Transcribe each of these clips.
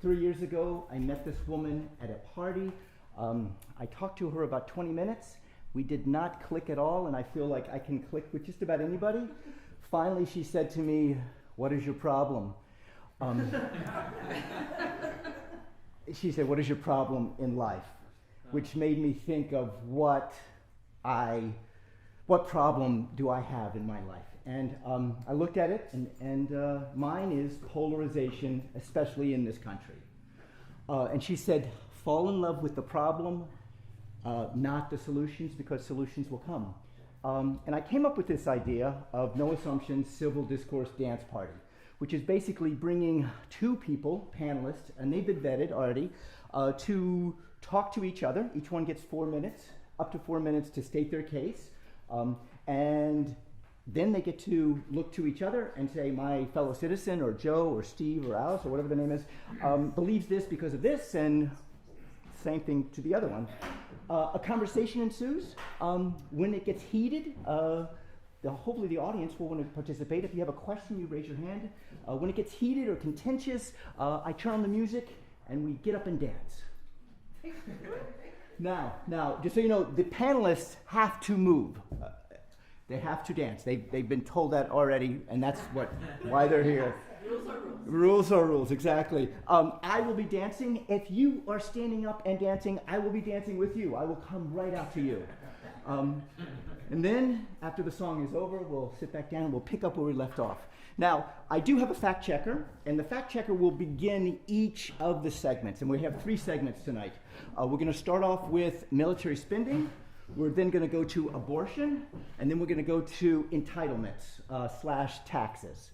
3 years ago, I met this woman at a party. I talked to her about 20 minutes. We did not click at all, and I feel like I can click with just about anybody. Finally, she said to me, "What is your problem?" She said, "What is your problem in life?" Which made me think of what problem do I have in my life? And I looked at it, and mine is polarization, especially in this country. And she said, fall in love with the problem, not the solutions, because solutions will come. And I came up with this idea of No Assumptions Civil Discourse Dance Party, which is basically bringing two people, panelists, and they've been vetted already, to talk to each other. Each one gets 4 minutes, up to 4 minutes to state their case. And then they get to look to each other and say, my fellow citizen, or Joe, or Steve, or Alice, or whatever the name is, believes this because of this, and same thing to the other one. A conversation ensues. When it gets heated, hopefully the audience will want to participate. If you have a question, you raise your hand. When it gets heated or contentious, I turn on the music and we get up and dance. Now, just so you know, the panelists have to move. They have to dance. They've been told that already, and that's why they're here. Rules are rules. Rules are rules, exactly. I will be dancing. If you are standing up and dancing, I will be dancing with you. I will come right out to you. And then, after the song is over, we'll sit back down and we'll pick up where we left off. Now, I do have a fact checker, and the fact checker will begin each of the segments, and we have 3 segments tonight. We're going to start off with military spending. We're then going to go to abortion, and then we're going to go to entitlements / taxes.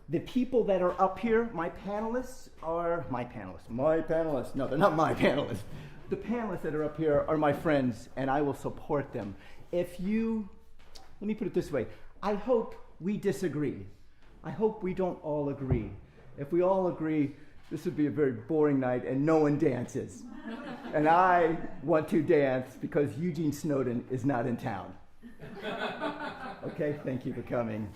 The people that are up here, my panelists. No, they're not my panelists. The panelists that are up here are my friends, and I will support them. Let me put it this way. I hope we disagree. I hope we don't all agree. If we all agree, this would be a very boring night, and no one dances. And I want to dance because Eugene Snowden is not in town. Okay, thank you for coming.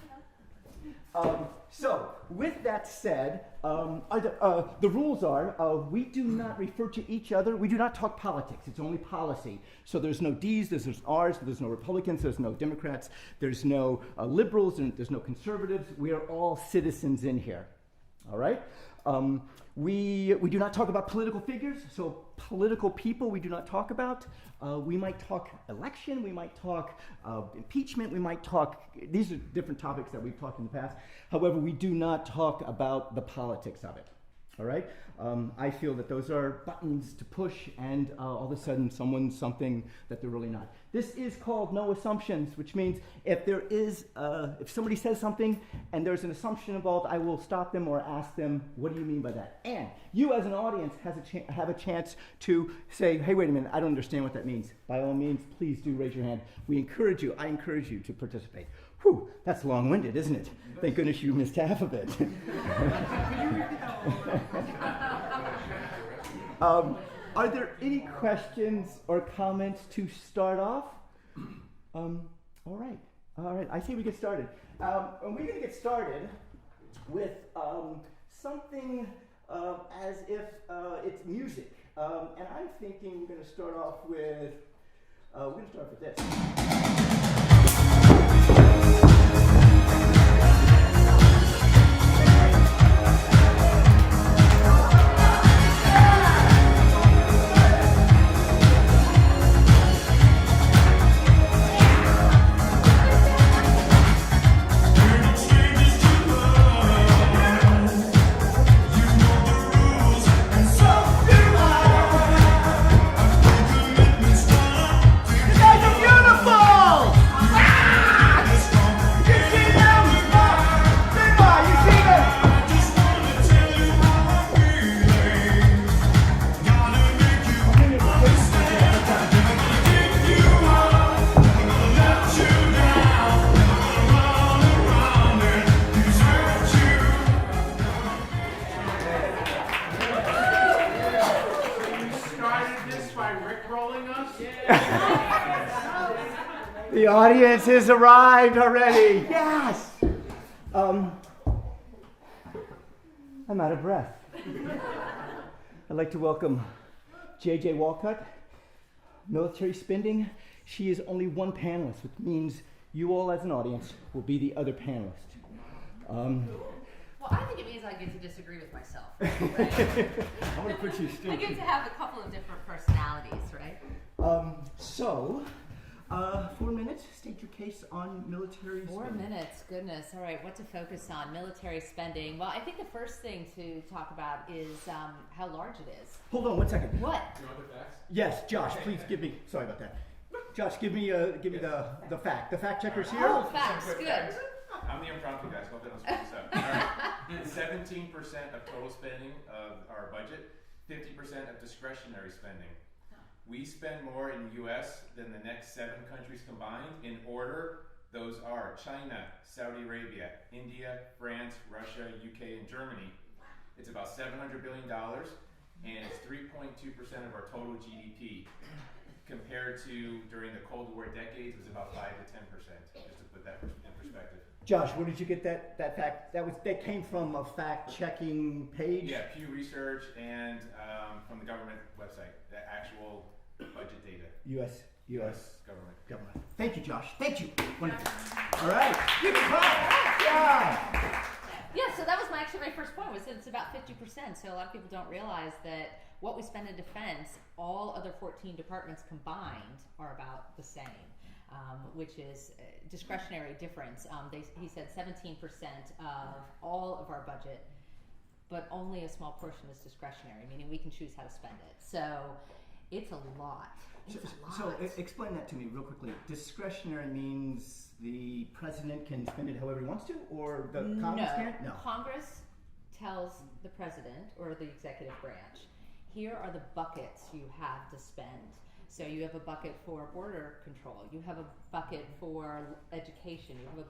So, with that said, the rules are we do not refer to each other. We do not talk politics. It's only policy. So there's no D's, there's no R's, there's no Republicans, there's no Democrats, there's no liberals, and there's no conservatives. We are all citizens in here. All right? We do not talk about political figures, so political people we do not talk about. We might talk election, we might talk impeachment, we might talk, these are different topics that we've talked in the past. However, we do not talk about the politics of it. All right? I feel that those are buttons to push, and all of a sudden someone's something that they're really not. This is called No Assumptions, which means if if somebody says something and there's an assumption involved, I will stop them or ask them, what do you mean by that? And you as an audience have a chance to say, hey, wait a minute, I don't understand what that means. By all means, please do raise your hand. I encourage you to participate. Whew, that's long-winded, isn't it? Thank goodness you missed half of it. Are there any questions or comments to start off? All right. I say we get started. And we're going to get started with something as if it's music. And I'm thinking we're going to start off with this. The audience has arrived already. Yes. I'm out of breath. I'd like to welcome J.J. Walcott, military spending. She is only one panelist, which means you all as an audience will be the other panelist. Well, I think it means I get to disagree with myself. Right? I want to put you straight. I get to have a couple of different personalities, right? 4 minutes, state your case on military 4 spending. minutes, goodness. All right, what to focus on? Military spending. Well, I think the first thing to talk about is how large it is. Hold on 1 second. What? You want the facts? Yes, Josh, please give me, sorry about that. Josh, give me the fact. The fact checker's here. Oh, facts, good. Facts. I'm the impromptu guy, so hope that don't screw this up. All right. 17% of total spending of our budget, 50% of discretionary spending. We spend more in the U.S. than the next 7 countries combined. In order, those are China, Saudi Arabia, India, France, Russia, UK, and Germany. It's about $700 billion, and it's 3.2% of our total GDP. Compared to during the Cold War decades, it was about 5 to 10%. Just to put that in perspective. Josh, where did you get that fact? That came from a fact-checking page? Yeah, Pew Research and from the government website, the actual budget data. U.S. government. Thank you, Josh. Thank you. Wonderful. All right. You can clap. Yeah. Yeah, so that was actually my first point, was that it's about 50%. So a lot of people don't realize that what we spend in defense, all other 14 departments combined are about the same, which is a discretionary difference. He said 17% of all of our budget, but only a small portion is discretionary, meaning we can choose how to spend it. So it's a lot. So explain that to me real quickly. Discretionary means the president can spend it however he wants to, or the Congress can't? No. Congress tells the president or the executive branch, here are the buckets you have to spend. So you have a bucket for border control, you have a bucket for education, you have a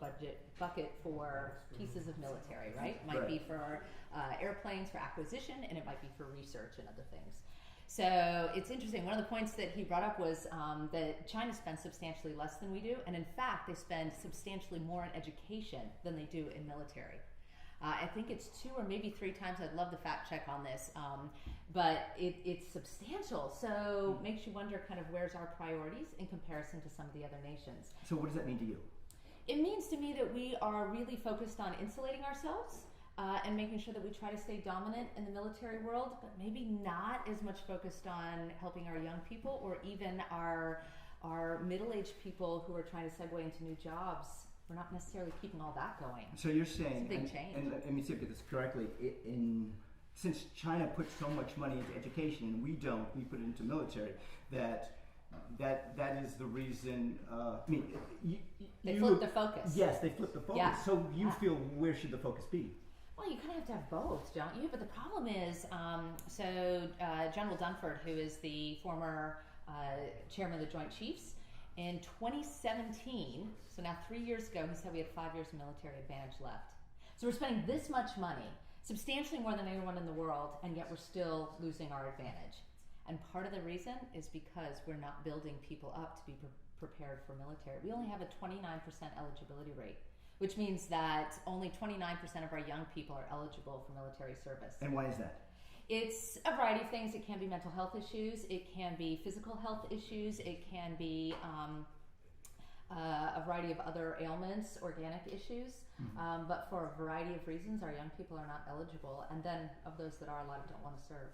bucket for pieces of military, right? It might be for airplanes for acquisition, and it might be for research and other things. So it's interesting. One of the points that he brought up was that China spends substantially less than we do, and in fact, they spend substantially more on education than they do in military. I think it's 2 or maybe 3 times. I'd love the fact check on this, but it's substantial. So makes you wonder kind of where's our priorities in comparison to some of the other nations. So what does that mean to you? It means to me that we are really focused on insulating ourselves and making sure that we try to stay dominant in the military world, but maybe not as much focused on helping our young people or even our middle-aged people who are trying to segue into new jobs. We're not necessarily keeping all that going. So you're saying, it's a big change. And let me see if I get this correctly, since China puts so much money into education and we don't, we put it into military, that is the reason, they flip the focus. Yes, they flip the focus. Yeah. So you feel, where should the focus be? Well, you kind of have to have both, don't you? But the problem is, General Dunford, who is the former chairman of the Joint Chiefs, in 2017, so now 3 years ago, he said we had 5 years of military advantage left. So we're spending this much money, substantially more than anyone in the world, and yet we're still losing our advantage. And part of the reason is because we're not building people up to be prepared for military. We only have a 29% eligibility rate, which means that only 29% of our young people are eligible for military service. And why is that? It's a variety of things. It can be mental health issues, it can be physical health issues, it can be a variety of other ailments, organic issues, but for a variety of reasons our young people are not eligible, and then of those that are, a lot don't want to serve.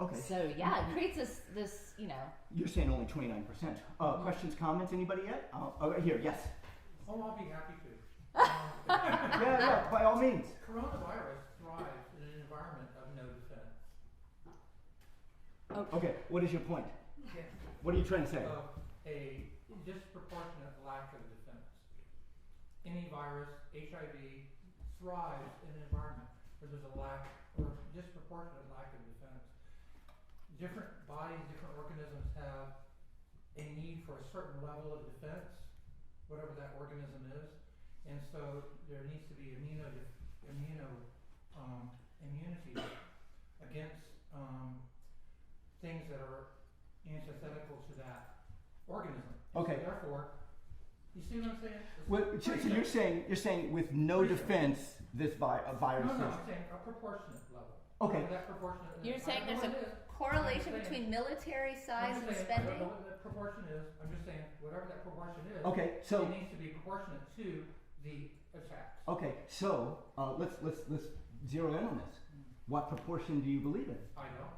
Okay. So yeah, it creates this You're saying only 29%. Questions, comments, anybody yet? Here, yes. Oh, I'll be happy to. Yeah, by all means. Coronavirus thrives in an environment of no defense. Okay, what is your point? Yeah. What are you trying to say? Of a disproportionate lack of defense. Any virus, HIV, thrives in an environment where there's a lack or disproportionate lack of defense. Different bodies, different organisms have a need for a certain level of defense, whatever that organism is, and so there needs to be immunity against things that are antithetical to that organism. Okay. So therefore, you see what I'm saying? Well, so you're saying with no defense, this virus. No, is... I'm saying a proportionate level. Okay. Whatever that proportionate. You're I saying don't know there's what it is. a correlation I'm just between saying- military I'm size just and saying, I spending? don't know what that proportion is. I'm just saying, whatever that proportion is, Okay, so it needs to be proportionate to the attacks. okay, so let's zero in on this. What proportion do you believe in? I don't.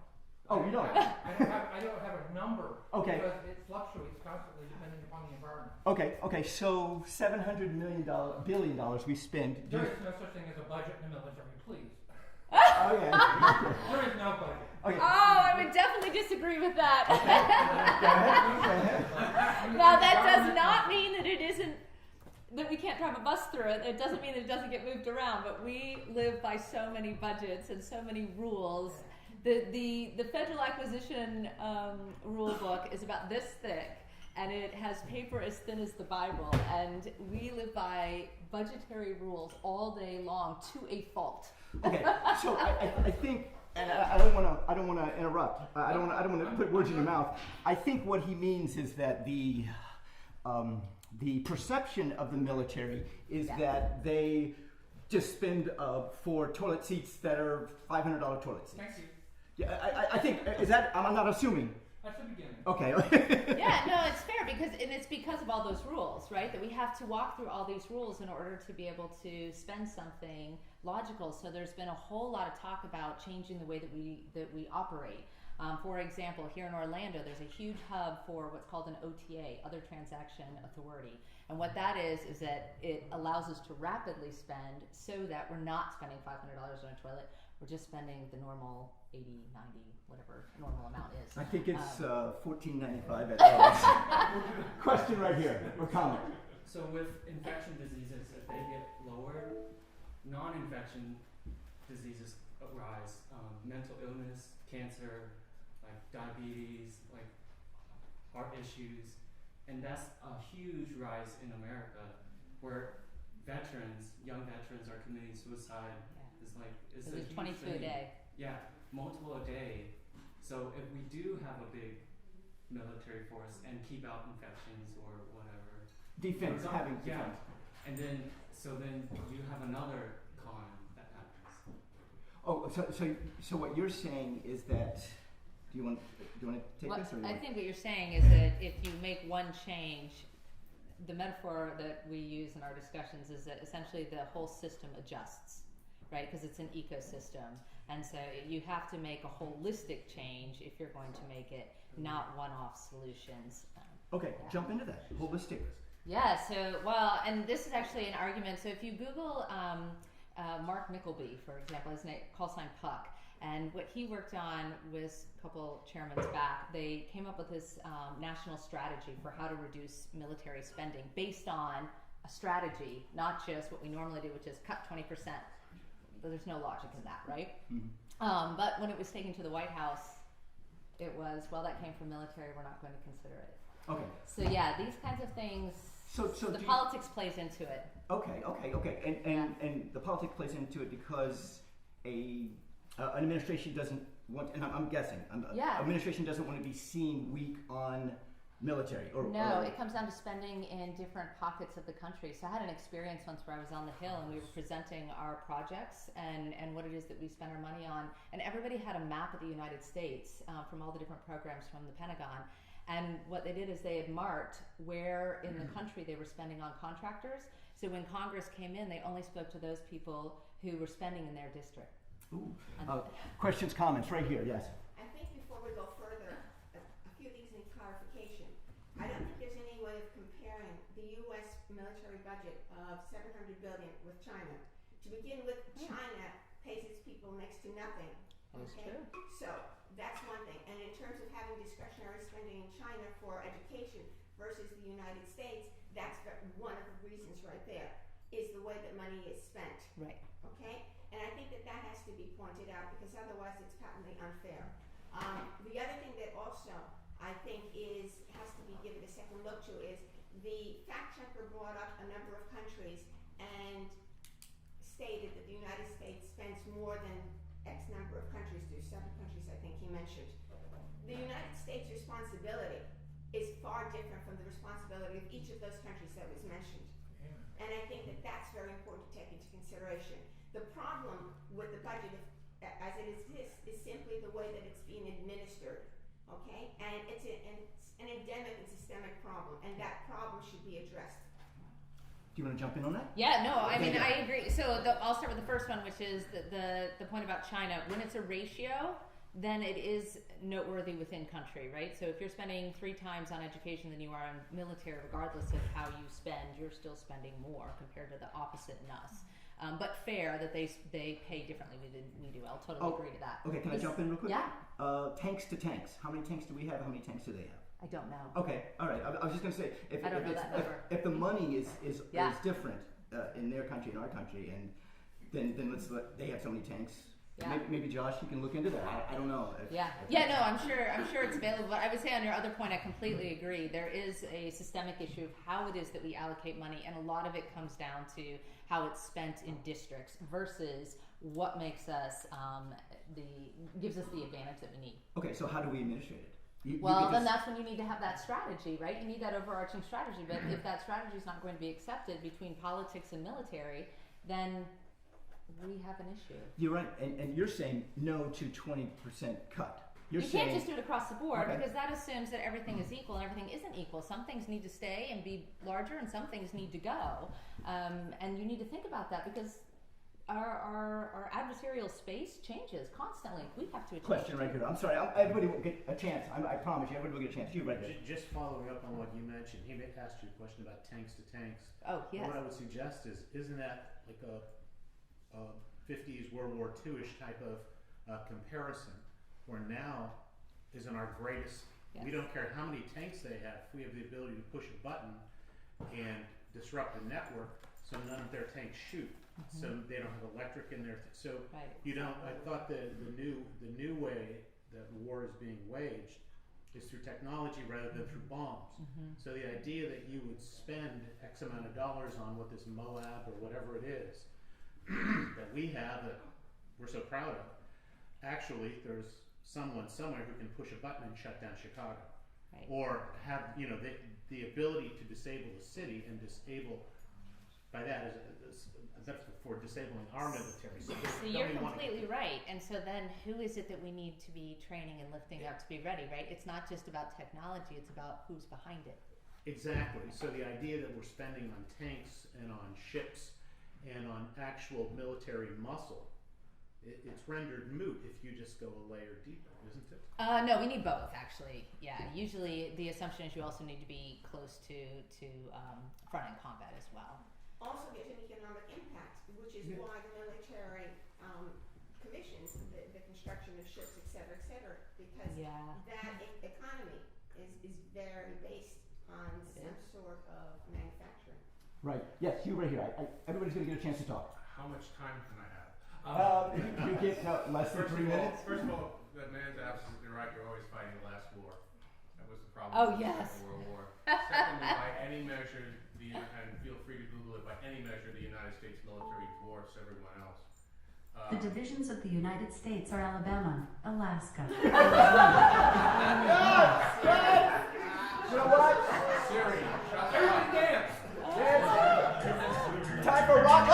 Oh, you don't. I don't have a number. Okay. Because it fluctuates constantly depending upon the environment. Okay, so $700 billion we spend. There is no such thing as a budget in the military, please. Oh yeah. There is no budget. Okay. Oh, I would definitely disagree with that. Go ahead. Now that does not mean that it isn't, that we can't drive a bus through it. It doesn't mean that it doesn't get moved around, but we live by so many budgets and so many rules. The federal acquisition rule book is about this thick, and it has paper as thin as the Bible, and we live by budgetary rules all day long to a fault. Okay, so I think, and I don't want to interrupt. I don't want to put words in your mouth. I think what he means is that the perception of the military is that they just spend for toilet seats that are $500 toilet seats. Thank you. Yeah, I think is that. I'm not assuming. That's the beginning. Okay. Yeah, no, it's fair it's because of all those rules, right? That we have to walk through all these rules in order to be able to spend something logical. So there's been a whole lot of talk about changing the way that we operate. For example, here in Orlando, there's a huge hub for what's called an OTA, Other Transaction Authority. And what that is that it allows us to rapidly spend so that we're not spending $500 on a toilet. We're just spending the normal 80, 90, whatever normal amount is. I think it's $14.95 at Lowe's. Question right here, or comment. So with infection diseases, if they get lowered, non-infection diseases arise. Mental illness, cancer, like diabetes, like heart issues, and that's a huge rise in America, where young veterans are committing suicide. It's It was a huge 22 a thing. day. Yeah, multiple a day. So if we do have a big military force and keep out infections or whatever, Defense, for example, having yeah, defense. and then you have another con that happens. Oh, so what you're saying is that, do you want to take What, this? Or you I want- think what you're saying is that if you make one change, the metaphor that we use in our discussions is that essentially the whole system adjusts, right? Because it's an ecosystem. And so you have to make a holistic change if you're going to make it, not one-off solutions. Okay, jump into that. Holistic. Yeah, so, well, and this is actually an argument. So if you Google Mark Mickleby, for example, his name, call sign Puck, and what he worked on was a couple chairmans back, they came up with this national strategy for how to reduce military spending based on a strategy, not just what we normally do, which is cut 20%. There's no logic in that, right? Mm-hmm. But when it was taken to the White House, it was, well, that came from military, we're not going to consider it. Okay. So yeah, these kinds of things, So the politics plays into it. Okay. And the politics plays into it because an administration doesn't want, and I'm guessing, administration doesn't want to be seen weak on military. No, it comes down to spending in different pockets of the country. So I had an experience once where I was on the Hill and we were presenting our projects and what it is that we spend our money on. And everybody had a map of the United States from all the different programs from the Pentagon. And what they did is they had marked where in the country they were spending on contractors. So when Congress came in, they only spoke to those people who were spending in their district. Ooh. Questions, comments, right here, yes. I think before we go further, a few things need clarification. I don't think there's any way of comparing the U.S. military budget of $700 billion with China. To begin with, China pays its people next to nothing. That's Okay? true. So that's one thing. And in terms of having discretionary spending in China for education versus the United States, that's one of the reasons right there, is the way that money is spent. Right. Okay? And I think that has to be pointed out because otherwise it's patently unfair. The other thing that also I think has to be given a second look to is the fact checker brought up a number of countries and stated that the United States spends more than X number of countries. There's 7 countries I think he mentioned. The United States responsibility is far different from the responsibility of each of those countries that was mentioned. And I think that that's very important to take into consideration. The problem with the budget as it simply the way that it's being administered, okay? And it's an endemic and systemic problem, and that problem should be addressed. Do you want to jump in on that? Yeah, no, I Okay, mean, yeah. I agree. So I'll start with the first one, which is the point about China. When it's a ratio, then it is noteworthy within country, right? So if you're spending 3 times on education than you are on military, regardless of how you spend, you're still spending more compared to the opposite in us. But fair that they pay differently than we do. I'll totally agree to that. Okay, can I jump in real quick? Yeah. Tanks to tanks. How many tanks do we have? How many tanks do they have? I don't know. Okay, all right. I was just going to say, I don't know that number. if the money is Yeah. different in their country and our country, and then let's let they have so many tanks. Yeah. Maybe Josh, you can look into that. I don't know. No, I'm sure it's available. But I would say on your other point, I completely agree. There is a systemic issue of how it is that we allocate money, and a lot of it comes down to how it's spent in districts versus what makes us gives us the advantage that we need. Okay, so how do we administrate it? Then that's when you need to have that strategy, right? You need that overarching strategy. But if that strategy is not going to be accepted between politics and military, then we have an issue. You're right, and you're saying no to 20% cut. You can't just do it across the board, Okay. because that assumes that everything is equal and everything isn't equal. Some things need to stay and be larger, and some things need to go. And you need to think about that, because our adversarial space changes constantly. We have to adjust. Question right here. I'm sorry. Everybody will get a chance. I promise you, everybody will get a chance. You right there. Just following up on what you mentioned, he asked you a question about tanks to tanks. Oh, yes. What I would suggest is, isn't that like a 50s World War II-ish type of comparison, where now isn't our greatest, we don't care how many tanks they have, if we have the ability to push a button and disrupt the network so none of their tanks shoot, so they don't have electric in there. So I thought that the new way that war is being waged is through technology rather than through bombs. So the idea that you would spend X amount of dollars on what this Moab or whatever it is that we have, that we're so proud of, actually there's someone somewhere who can push a button and shut down Chicago, or have the ability to disable the city and disable by that is that's for disabling our military. So you're completely right. And so then who is it that we need to be training and lifting up to be ready, right? It's not just about technology, it's about who's behind it. Exactly. So the idea that we're spending on tanks and on ships and on actual military muscle, it's rendered moot if you just go a layer deeper, isn't it? No, we need both, actually. Yeah, usually the assumption is you also need to be close to front-end combat as well. Also, there's an economic impact, which is why the military commissions the construction of ships, et cetera, because that economy is very based on some sort of manufacturing. Right. Yes, you right here. Everybody's going to get a chance to talk. How much time can I have? You get less than 3 minutes. First of all, that man's absolutely right. You're always fighting the last war. That was the problem Oh, with the yes. Second World War. Secondly, by any measure, and feel free to Google it, by any measure, the United States military dwarfs everyone else. The divisions of the United States are Alabama, Alaska. You know what? Syria, shut up. Dance! Time for rock.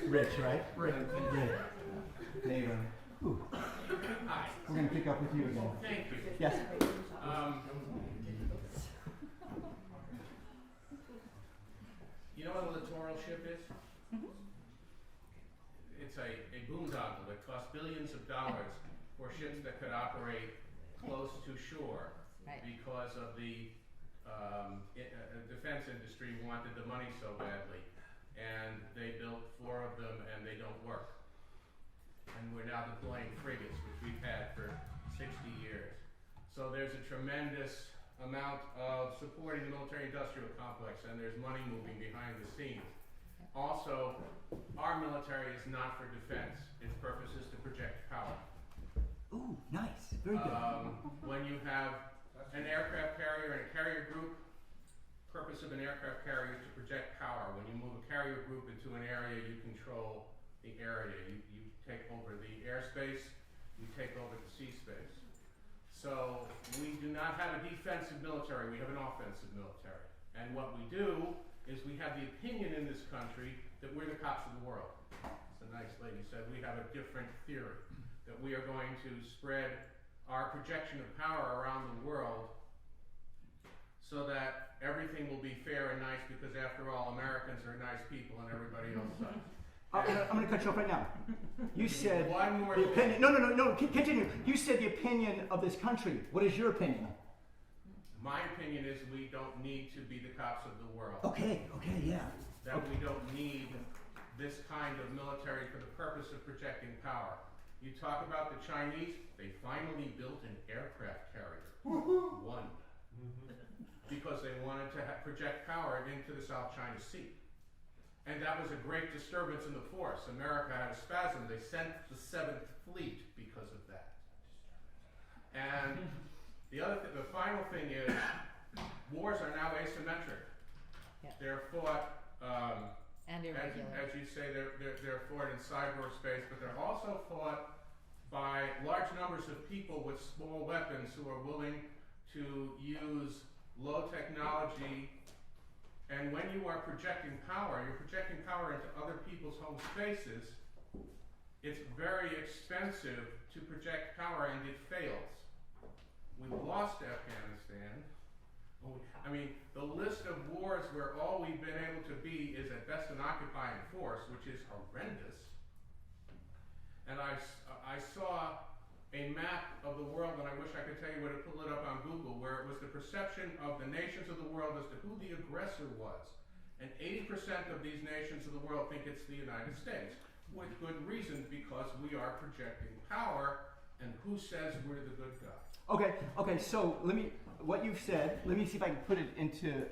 Rich, right? Rick. Neighbor. We're going to pick up with you again. Thank you. Yes. You know what a littoral ship is? It's a boondoggle that costs billions of dollars for ships that could operate close to shore Right. because of the defense industry wanted the money so badly, and they built 4 of them and they don't work. And we're now deploying frigates, which we've had for 60 years. So there's a tremendous amount of supporting the military-industrial complex, and there's money moving behind the scenes. Also, our military is not for defense. Its purpose is to project power. Ooh, nice. Very good. When you have an aircraft carrier and a carrier group, purpose of an aircraft carrier is to project power. When you move a carrier group into an area, you control the area. You take over the airspace, you take over the sea space. So we do not have a defensive military, we have an offensive military. And what we do is we have the opinion in this country that we're the cops of the world. As the nice lady said, we have a different theory, that we are going to spread our projection of power around the world so that everything will be fair and nice, because after all, Americans are nice people and everybody else sucks. I'm going to cut you off right now. You said One more the thing. opinion. No. Continue. You said the opinion of this country. What is your opinion? My opinion is we don't need to be the cops of the world. Okay, yeah. That we don't need this kind of military for the purpose of projecting power. You talk about the Chinese, they finally built an aircraft carrier. One. Because they wanted to project power into the South China Sea. And that was a great disturbance in the force. America had a spasm. They sent the 7th Fleet because of that. And the final thing is, wars are now asymmetric. Yeah. They're fought, And irregular. as you say, they're fought in cyberspace, but they're also fought by large numbers of people with small weapons who are willing to use low technology. And when you are projecting power, you're projecting power into other people's home spaces. It's very expensive to project power, and it fails. We've lost Afghanistan. I mean, the list of wars where all we've been able to be is at best an occupying force, which is horrendous. And I saw a map of the world, and I wish I could tell you where to pull it up on Google, where it was the perception of the nations of the world as to who the aggressor was. And 80% of these nations of the world think it's the United States, with good reason, because we are projecting power, and who says we're the good guy? Okay, so what you've said, let me see if I can put it into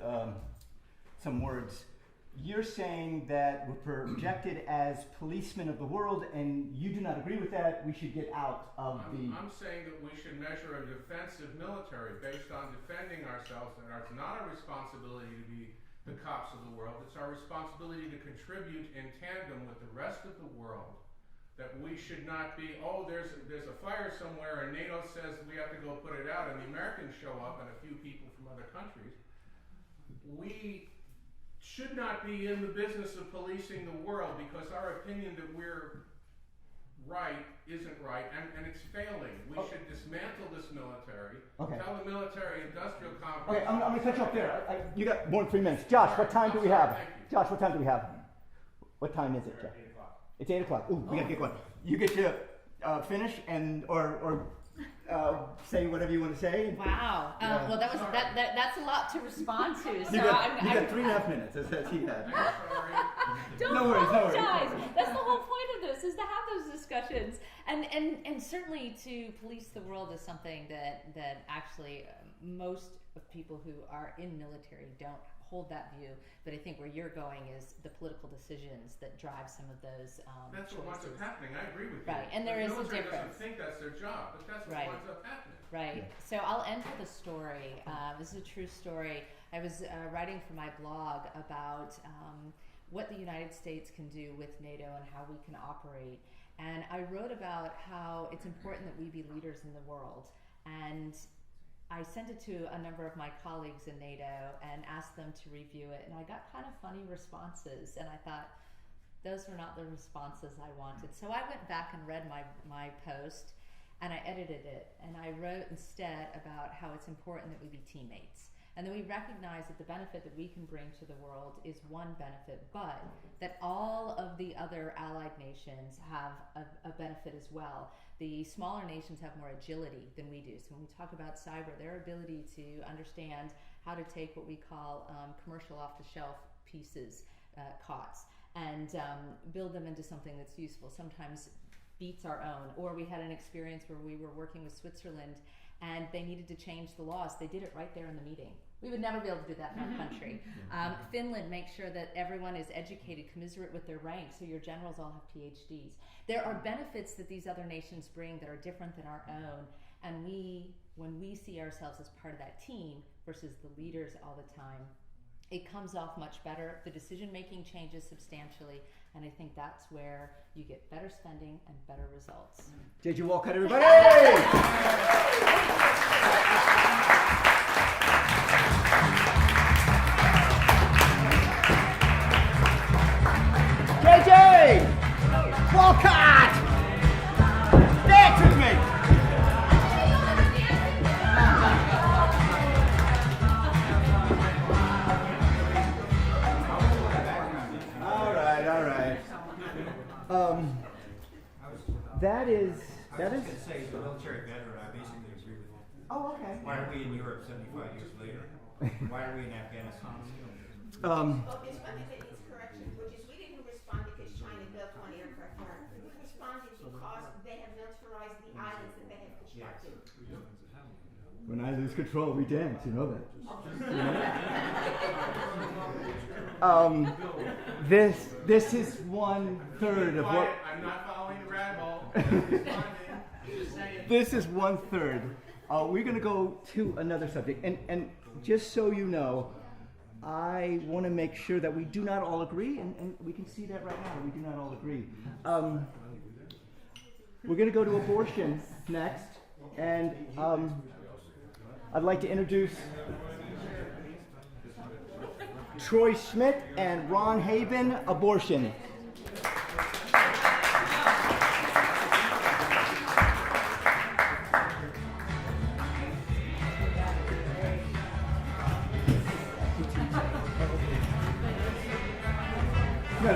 some words. You're saying that we're projected as policemen of the world, and you do not agree with that. We should get out of I'm saying that we should measure a defensive military based on defending ourselves, and it's not our responsibility to be the cops of the world. It's our responsibility to contribute in tandem with the rest of the world. That we should not be, there's a fire somewhere and NATO says we have to go put it out, and the Americans show up and a few people from other countries. We should not be in the business of policing the world, because our opinion that we're right isn't right, and it's failing. We should dismantle this military, tell the military-industrial complex... Okay, I'm going to cut you off there. You got more than 3 minutes. Josh, what time do we have? Josh, what time do we have? What time is it, Josh? 8 o'clock. It's 8 o'clock. Ooh, we got to get going. You get to finish or say whatever you want to say. Wow. Yeah. Well, that's a lot to respond to. So You got I'm 3.5 minutes. As he had. Don't No worries, no worries. apologize. That's the whole point of this, is to have those discussions, and certainly to police the world is something that actually most of people who are in military don't hold that view. But I think where you're going is the political decisions that drive some of those That's choices. what winds up happening. I agree with you. Right, and there is a The military difference. doesn't think that's their job, but that's what Right. winds up happening. Right. So I'll end with a story. This is a true story. I was writing for my blog about what the United States can do with NATO and how we can operate. And I wrote about how it's important that we be leaders in the world. And I sent it to a number of my colleagues in NATO and asked them to review it. And I got kind of funny responses. And I thought, those were not the responses I wanted. So I went back and read my post, and I edited it. And I wrote instead about how it's important that we be teammates. And then we recognize that the benefit that we can bring to the world is one benefit, but that all of the other allied nations have a benefit as well. The smaller nations have more agility than we do. So when we talk about cyber, their ability to understand how to take what we call commercial off-the-shelf pieces, COTS, and build them into something that's useful, sometimes beats our own. Or we had an experience where we were working with Switzerland and they needed to change the laws. They did it right there in the meeting. We would never be able to do that in our country. Finland makes sure that everyone is educated, commiserate with their ranks, so your generals all have PhDs. There are benefits that these other nations bring that are different than our own, and when we see ourselves as part of that team versus the leaders all the time, it comes off much better. The decision-making changes substantially, and I think that's where you get better spending and better results. JJ Walcott, everybody! JJ Walcott! Dance with me! All right. That is. I was just going to say, as a military veteran, I basically agree with you. Oh, okay. Why are we in Europe 75 years later? Why are we in Afghanistan? Well, there's one thing that needs correction, which is we didn't respond because China built one aircraft carrier. We responded because they have militarized the islands that they have constructed. When I lose control, we dance. You know that. This is 1/3 of what. I'm not following the rat hole. I'm responding. Just saying. This is 1/3. We're going to go to another subject, and just so you know, I want to make sure that we do not all agree, and we can see that right now. We do not all agree. We're going to go to abortion next, and I'd like to introduce Troy Schmidt and Ron Haben, abortion. No.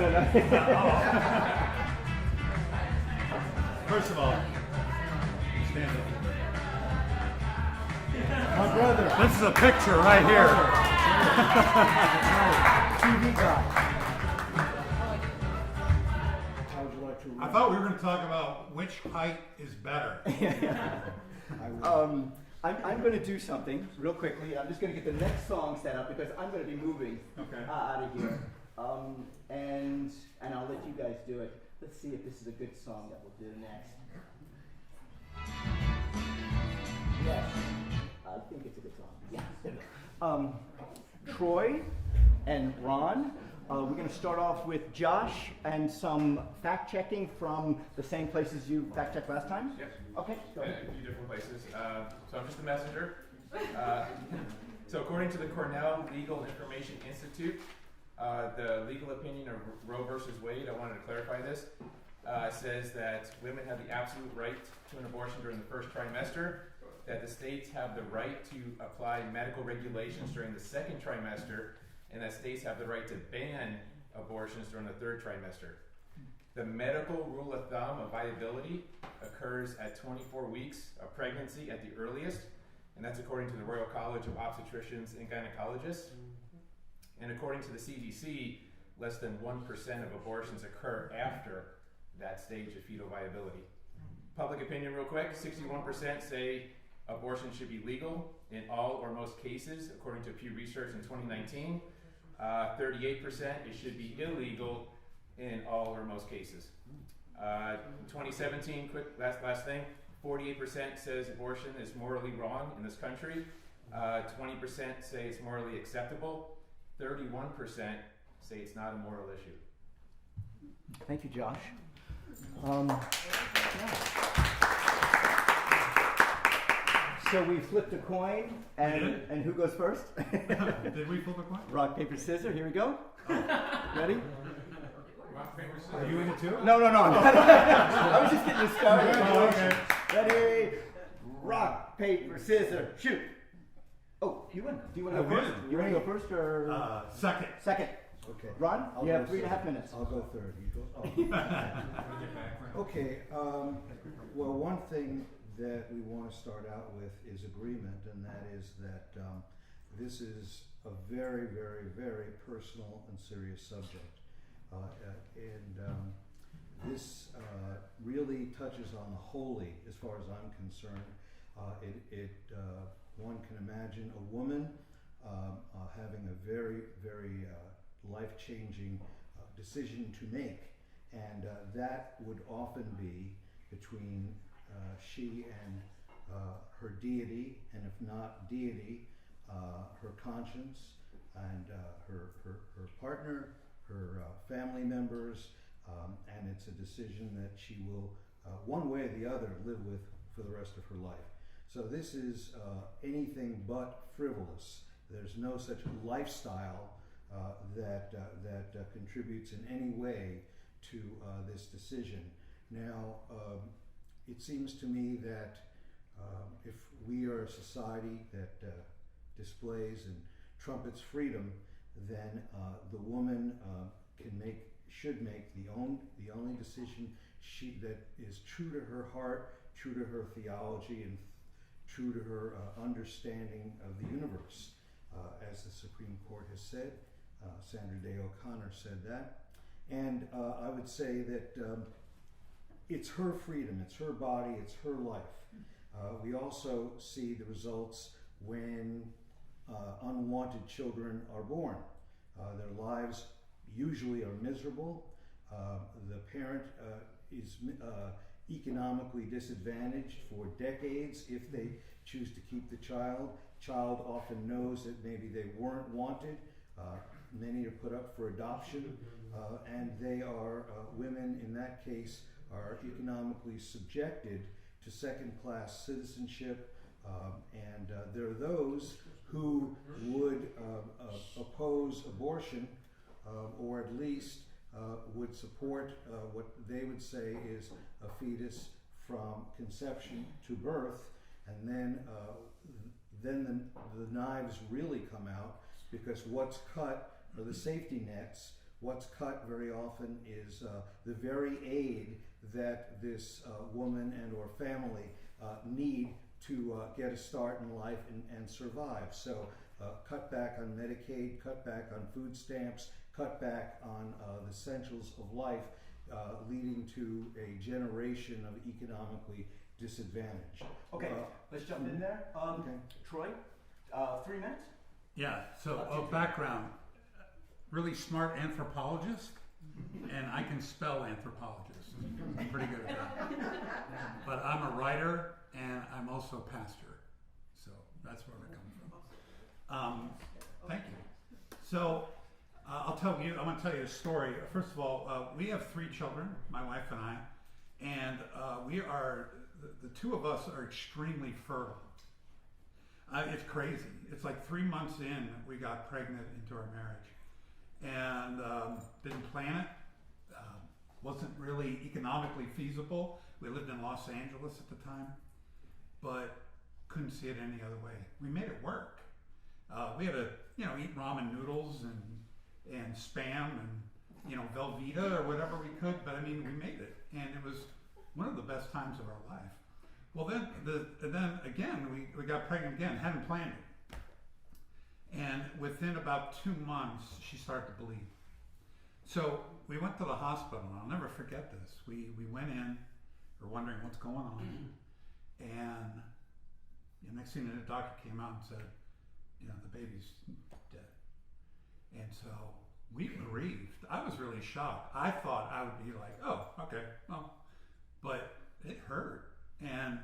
First of all, stand up. My brother. This is a picture right here. TV guy. I thought we were going to talk about which height is better. I'm going to do something real quickly. I'm just going to get the next song set up because I'm going to be moving out of here. And I'll let you guys do it. Let's see if this is a good song that we'll do next. Yes, I think it's a good song. Yeah. Troy and Ron, we're going to start off with Josh and some fact checking from the same places you fact checked last time. Yes. Okay. Go ahead. A few different places. So I'm just a messenger. So according to the Cornell Legal Information Institute, the legal opinion of Roe versus Wade, I wanted to clarify this, says that women have the absolute right to an abortion during the first trimester, that the states have the right to apply medical regulations during the second trimester, and that states have the right to ban abortions during the third trimester. The medical rule of thumb of viability occurs at 24 weeks of pregnancy at the earliest, and that's according to the Royal College of Obstetricians and Gynecologists. And according to the CDC, less than 1% of abortions occur after that stage of fetal viability. Public opinion real quick, 61% say abortion should be legal in all or most cases, according to Pew Research in 2019. 38% it should be illegal in all or most cases. 2017, quick last thing, 48% says abortion is morally wrong in this country. 20% say it's morally acceptable. 31% say it's not a moral issue. Thank you, Josh. So we flipped a coin, and who goes first? Did we flip a coin? Rock, paper, scissors. Here we go. Ready? Rock, paper, scissors. Are you in it too? No. I was just getting this started. Oh, okay. Ready? Rock, paper, scissors, shoot. Oh, you win. Do you want I to go first? win. You want to go Great. first or Second. second? Okay. Ron, I'll you have go 3.5 third. minutes. I'll go third. You go. Oh. Okay. Well, one thing that we want to start out with is agreement, and that is that this is a very, very, very personal and serious subject, this really touches on the holy, as far as I'm concerned. One can imagine a woman having a very, very life-changing decision to make, and that would often be between she and her deity, and if not deity, her conscience, and her partner, her family members, and it's a decision that she will, one way or the other, live with for the rest of her life. So this is anything but frivolous. There's no such lifestyle that contributes in any way to this decision. Now, it seems to me that if we are a society that displays and trumpets freedom, then the woman should make the only decision that is true to her heart, true to her theology, and true to her understanding of the universe, as the Supreme Court has said. Sandra Day O'Connor said that, and I would say that it's her freedom, it's her body, it's her life. We also see the results when unwanted children are born. Their lives usually are miserable. The parent is economically disadvantaged for decades if they choose to keep the child. Child often knows that maybe they weren't wanted. Many are put up for adoption, and they are, women in that case, are economically subjected to second-class citizenship, and there are those who would oppose abortion, or at least would support what they would say is a fetus from conception to birth, and then the knives really come out, because what's cut are the safety nets. What's cut very often is the very aid that this woman and or family need to get a start in life and survive. So cut back on Medicaid, cut back on food stamps, cut back on the essentials of life, leading to a generation of economically disadvantaged. Okay, let's jump in there. Okay. Troy, 3 minutes? Yeah, so background, really smart anthropologist, and I can spell anthropologist. I'm pretty good at that. But I'm a writer, and I'm also a pastor. So that's where we're coming from. Thank you. So I want to tell you a story. First of all, we have 3 children, my wife and I, and the two of us are extremely fertile. It's crazy. It's like 3 months in, we got pregnant into our marriage, and didn't plan it. Wasn't really economically feasible. We lived in Los Angeles at the time, but couldn't see it any other way. We made it work. We had to, eat ramen noodles and Spam and, Velveeta or whatever we could, but I mean, we made it, and it was one of the best times of our life. Well, then again, we got pregnant again, hadn't planned it. And within about 2 months, she started to bleed. So we went to the hospital, and I'll never forget this. We went in, we're wondering what's going on. And the next thing, the doctor came out and said, the baby's dead. And so we grieved. I was really shocked. I thought I would be like, oh, okay, well, but it hurt. And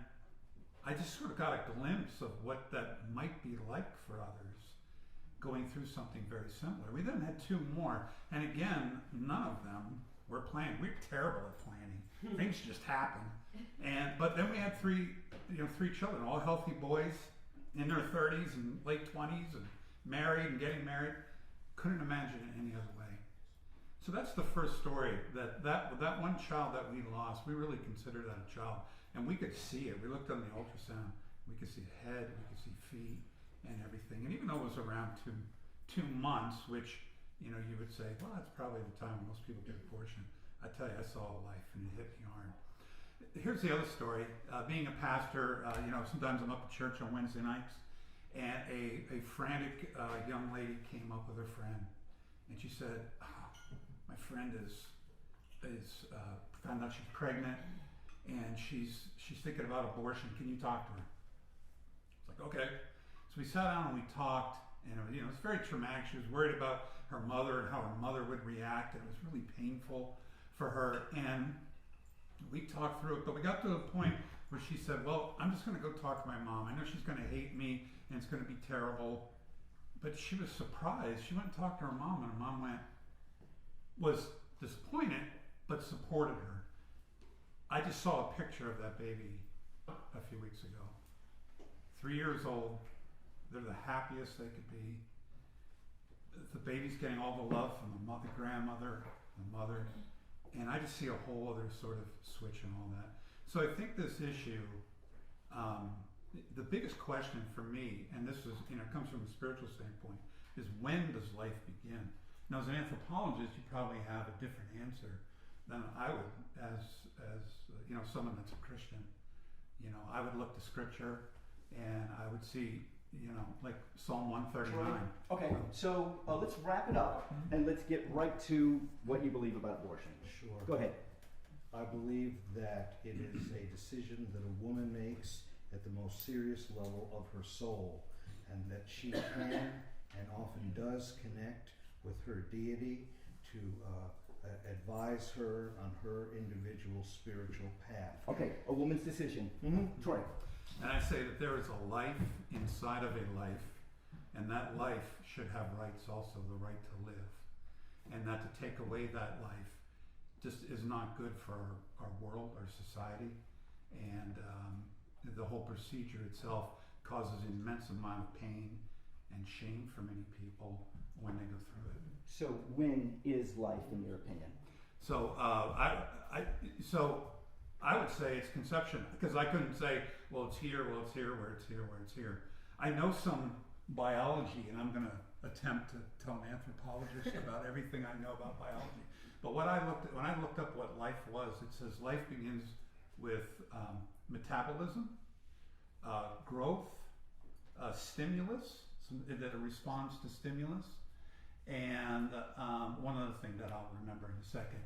I just sort of got a glimpse of what that might be like for others going through something very similar. We then had 2 more, and again, none of them were planned. We're terrible at planning. Things just happen. But then we had 3 children, all healthy boys in their 30s and late 20s, and married and getting married. Couldn't imagine it any other way. So that's the first story. That one child that we lost, we really considered that a child. And we could see it. We looked on the ultrasound. We could see a head. We could see feet. and everything. And even though it was around 2 months, which, you know, you would say, well, that's probably the time when most people get abortion. I tell you, I saw a life and it hit me hard. Here's the other story. Being a pastor, you know, sometimes I'm up at church on Wednesday nights, and a frantic young lady came up with her friend, and she said, my friend is found out she's pregnant, and she's thinking about abortion. Can you talk to her? It's like, okay. So we sat down and we talked, and it was very traumatic. She was worried about her mother and how her mother would react, and it was really painful for her. And we talked through it, but we got to a point where she said, well, I'm just going to go talk to my mom. I know she's going to hate me, and it's going to be terrible. But she was surprised. She went and talked to her mom, and her mom was disappointed, but supported her. I just saw a picture of that baby a few weeks ago. 3 years old. They're the happiest they could be. The baby's getting all the love from the grandmother, the mother, and I just see a whole other sort of switch and all that. So I think this issue, the biggest question for me, and this is, comes from a spiritual standpoint, is when does life begin? Now, as an anthropologist, you probably have a different answer than I would, as someone that's a Christian. I would look to Scripture, and I would see, like Psalm 139. Okay, so let's wrap it up, and let's get right to what you believe about abortion. Sure. Go ahead. I believe that it is a decision that a woman makes at the most serious level of her soul, and that she can and often does connect with her deity to advise her on her individual spiritual path. Okay, a woman's decision. Troy. And I say that there is a life inside of a life, and that life should have rights also, the right to live. And that to take away that life just is not good for our world, our society, and the whole procedure itself causes immense amount of pain and shame for many people when they go through it. So when is life, in your opinion? So I would say it's conception, because I couldn't say, well, it's here, where it's here. I know some biology, and I'm going to attempt to tell an anthropologist about everything I know about biology. But when I looked up what life was, it says life begins with metabolism, growth, stimulus, that it responds to stimulus, and one other thing that I'll remember in a second.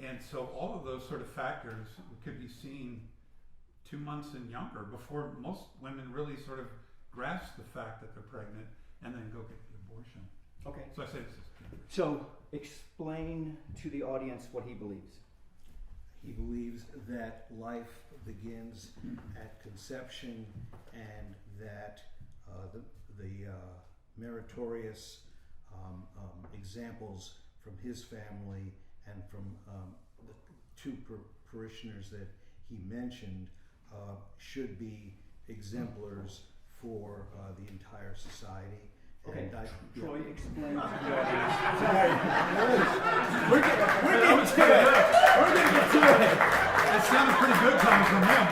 And so all of those sort of factors could be seen 2 months and younger, before most women really sort of grasp the fact that they're pregnant and then go get the abortion. Okay. So I say this is So explain to the audience what he believes. He believes that life begins at conception, and that the meritorious examples from his family and from the two parishioners that he mentioned should be exemplars for the entire society. Okay, And Troy, explain to the audience. We're getting to it. We're going to get to it. That sounded pretty good coming from him.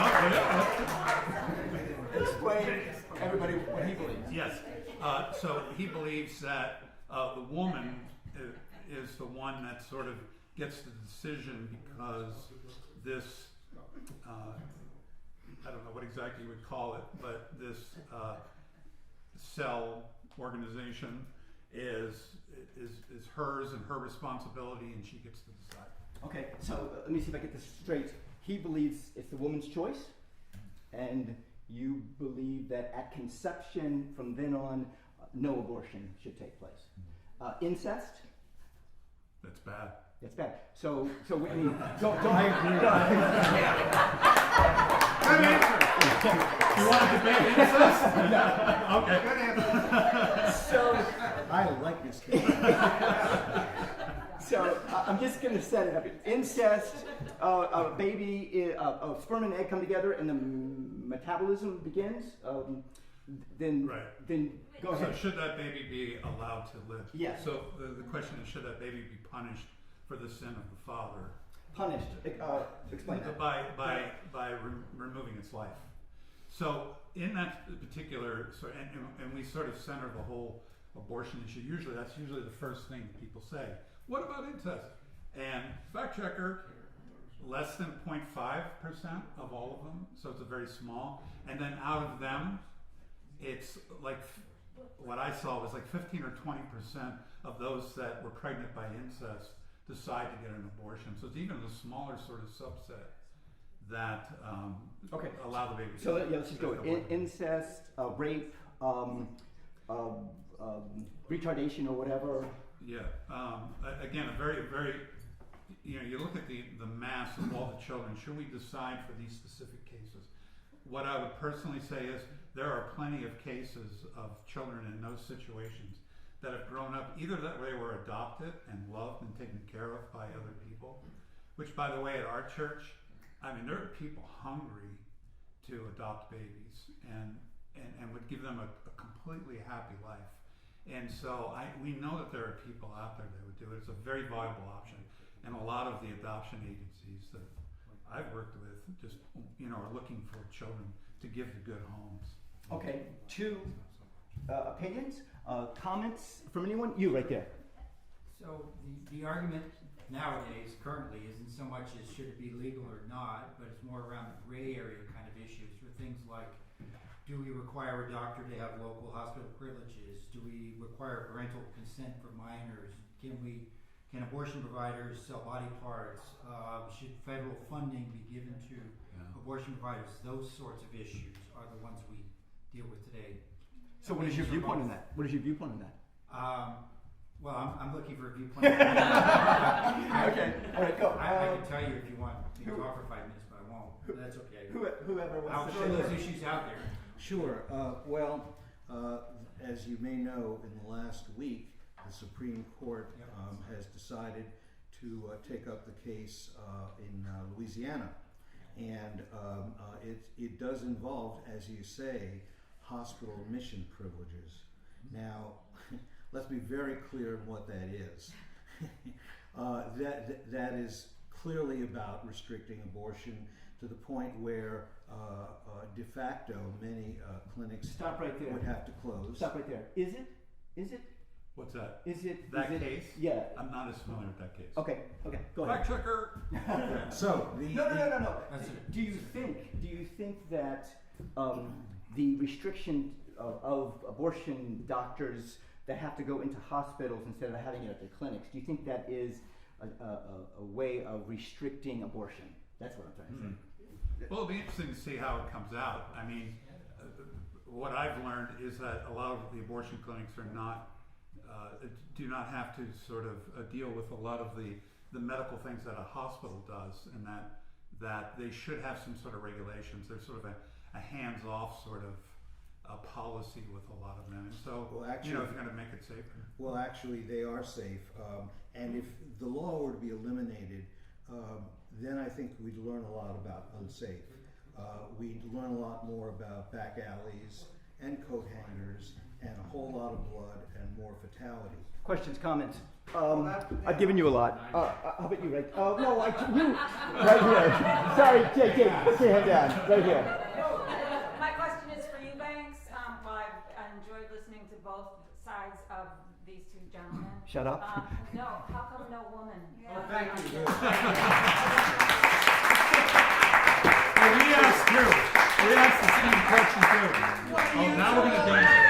Explain, everybody, what he believes. Yes. So he believes that the woman is the one that sort of gets the decision, because this, I don't know what exactly you would call it, but this cell organization is hers and her responsibility, and she gets to decide. Okay, so let me see if I get this straight. He believes it's the woman's choice, and you believe that at conception, from then on, no abortion should take place. Incest? That's bad. That's bad. So Whitney, don't. I agree. Good answer. You want to debate incest? Okay. Good answer. So I like this case. So I'm just going to set it up. Incest, a baby, a sperm and egg come together, and the metabolism begins. Then go ahead. So should that baby be allowed to live? Yes. So the question is, should that baby be punished for the sin of the father? Punished. Explain that. By removing its life. So in that particular, and we sort of center the whole abortion issue. That's usually the first thing people say. What about incest? And fact checker, less than 0.5% of all of them, so it's a very small. And then out of them, it's like, what I saw was like 15 or 20% of those that were pregnant by incest decide to get an abortion. So it's even a smaller sort of subset that allow the baby. So let's just go incest, rape, retardation or whatever. Yeah. Again, a very, very. You look at the mass of all the children. Should we decide for these specific cases? What I would personally say is there are plenty of cases of children in those situations that have grown up either that they were adopted and loved and taken care of by other people, which, by the way, at our church, I mean, there are people hungry to adopt babies and would give them a completely happy life. And so we know that there are people out there that would do it. It's a very viable option. And a lot of the adoption agencies that I've worked with just, are looking for children to give to good homes. Okay, two opinions, comments from anyone? You right there. So the argument nowadays, currently, isn't so much as should it be legal or not, but it's more around the gray area kind of issues for things like, do we require a doctor to have local hospital privileges? Do we require parental consent for minors? Can abortion providers sell body parts? Should federal funding be given to abortion providers? Those sorts of issues are the ones we deal with today. So what is your viewpoint on that? What is your viewpoint on that? Well, I'm looking for a viewpoint. Okay, all right, go. I can tell you if you want me to talk for 5 minutes, but I won't. That's okay. Whoever wants I'll to show those issues out there. Sure. As you may know, in the last week, the Supreme Court has decided to take up the case in Louisiana. And it does involve, as you say, hospital admission privileges. Now, let's be very clear on what that is. That is clearly about restricting abortion to the point where de facto many clinics Stop right there. would have to close. Stop right there. Is it? What's that? Is it case? Yeah. I'm not as familiar with that case. Okay. Go ahead. Fact checker. So No. Do you think that the restriction of abortion doctors that have to go into hospitals instead of having it at their clinics, do you think that is a way of restricting abortion? That's what I'm trying to say. Well, it'll be interesting to see how it comes out. I mean, what I've learned is that a lot of the abortion clinics are not, do not have to sort of deal with a lot of the medical things that a hospital does, and that they should have some sort of regulations. There's sort of a hands-off sort of policy with a lot of them. And so, if you're going to make it safer. Well, actually, they are safe. And if the law were to be eliminated, then I think we'd learn a lot about unsafe. We'd learn a lot more about back alleys and coat hangers and a whole lot of blood and more fatality. Questions, comments? I've given you a lot. How about you, right? No, you right here. Sorry, Jake, put your hand down. Right here. My question is for you, Banks. Well, I've enjoyed listening to both sides of these two gentlemen. Shut up. No, how come no woman? Oh, thank you. We asked too. We asked the same question too. Oh, now we're going to dance.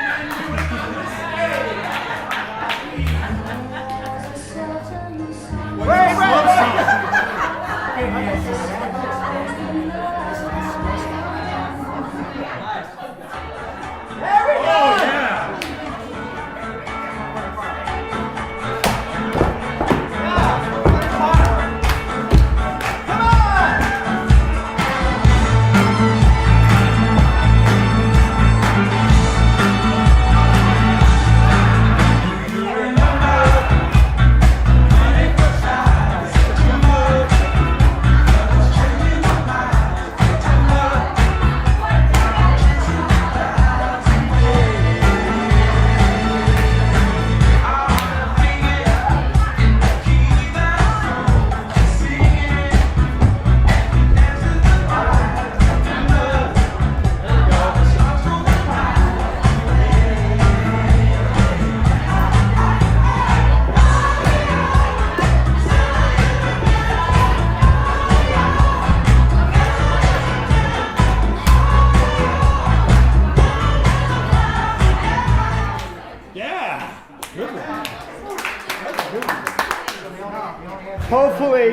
Hopefully,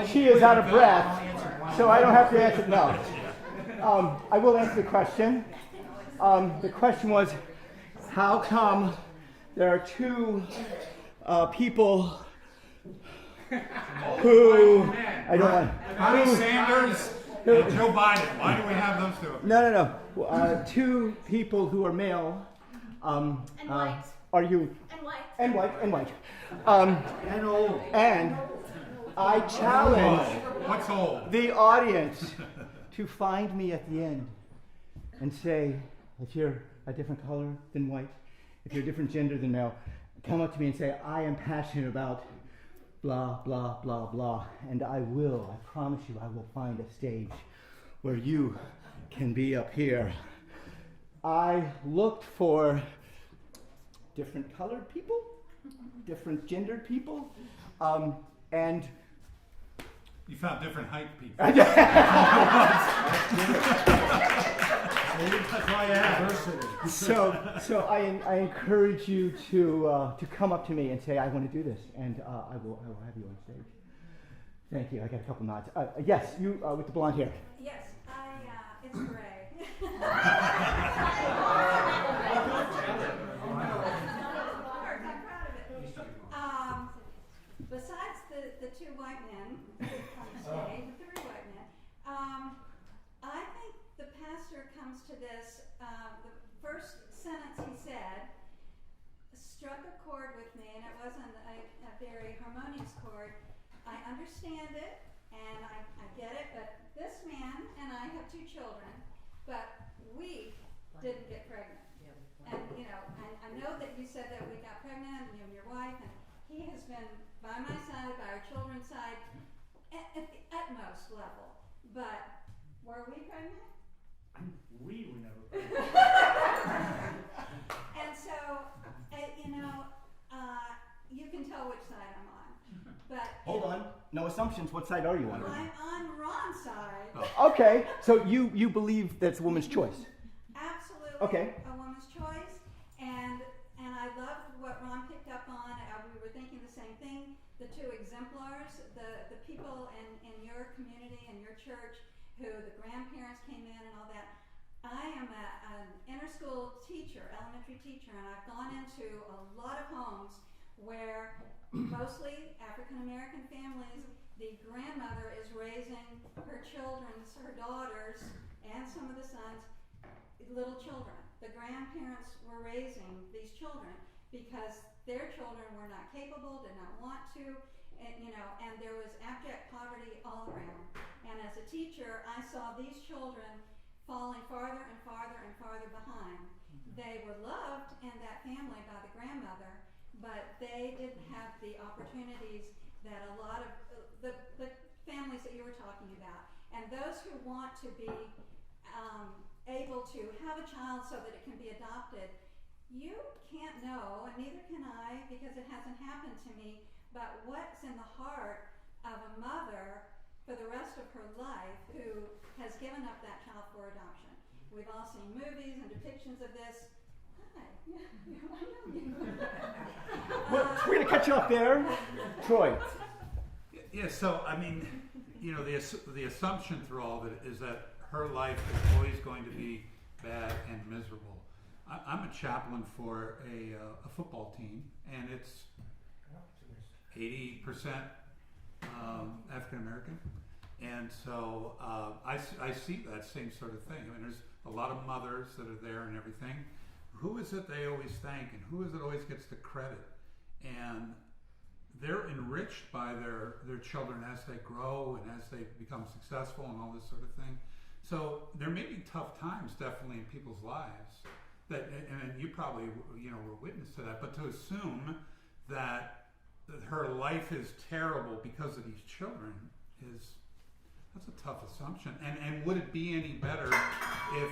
she is out of breath, so I don't have to answer. No. I will answer the question. The question was, how come there are two people who I don't want. Bernie Sanders and Joe Biden. Why do we have those two? No. Two people who are male. And white. Are you? And white. And white. And old. And I challenge What's old? the audience to find me at the end and say, if you're a different color than white, if you're a different gender than male, come up to me and say, I am passionate about blah, blah, blah, blah. And I promise you, I will find a stage where you can be up here. I looked for different colored people, different gendered people, and You found different height people. I That's why I asked. So I encourage you to come up to me and say, I want to do this, and I will have you on stage. Thank you. I got a couple nods. Yes, you with the blonde hair. Yes, it's gray. Besides the two white men on the stage, the three white men, I think the pastor comes to this, the first sentence he said struck a chord with me, and it wasn't a very harmonious chord. I understand it, and I get it, but this man and I have two children, but we didn't get pregnant. And, I know that you said that we got pregnant, you and your wife, and he has been by my side, by our children's side, at the utmost level. But were we pregnant? We were never pregnant. And so, you can tell which side I'm on. But Hold on. No assumptions. What side are you on? I'm on Ron's side. Oh. Okay. So you believe that's a woman's choice? Absolutely. Okay. A woman's choice. And I loved what Ron picked up on. We were thinking the same thing. The two exemplars, the people in your community and your church who the grandparents came in and all that. I am an inter-school teacher, elementary teacher, and I've gone into a lot of homes where mostly African-American families, the grandmother is raising her daughters, and some of the sons, little children. The grandparents were raising these children because their children were not capable, did not want to, and there was abject poverty all around. And as a teacher, I saw these children falling farther and farther and farther behind. They were loved in that family by the grandmother, but they didn't have the opportunities that a lot of the families that you were talking about. And those who want to be able to have a child so that it can be adopted, you can't know, and neither can I, because it hasn't happened to me, but what's in the heart of a mother for the rest of her life who has given up that child for adoption. We've all seen movies and depictions of this. Hi, I know you. Well, we're going to cut you off there. Troy. Yeah, so, the assumption through all of it is that her life is always going to be bad and miserable. I'm a chaplain for a football team, and it's 80% African American, and so I see that same sort of thing. There's a lot of mothers that are there and everything. Who is it they always thank, and who is it always gets the credit? And they're enriched by their children as they grow and as they become successful and all this sort of thing. So there may be tough times, definitely, in people's lives. And you probably were witness to that. But to assume that her life is terrible because of these children that's a tough assumption. And would it be any better if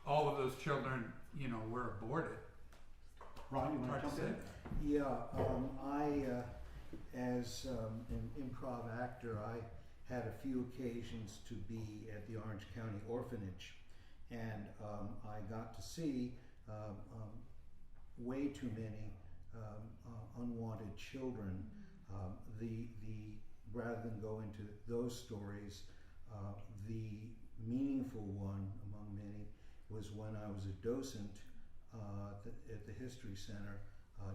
all of those children were aborted? Ron, you want to jump in? Yeah, as an improv actor, I had a few occasions to be at the Orange County Orphanage, and I got to see way too many unwanted children. The rather than go into those stories, the meaningful one among many was when I was a docent at the History Center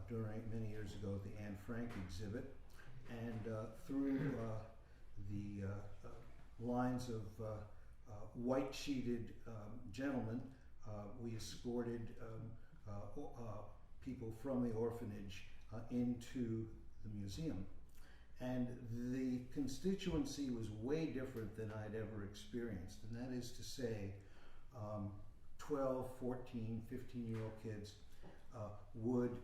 during many years ago at the Anne Frank exhibit, and through the lines of white sheeted gentlemen, we escorted people from the orphanage into the museum. And the constituency was way different than I'd ever experienced, and that is to say 12, 14, 15-year-old kids would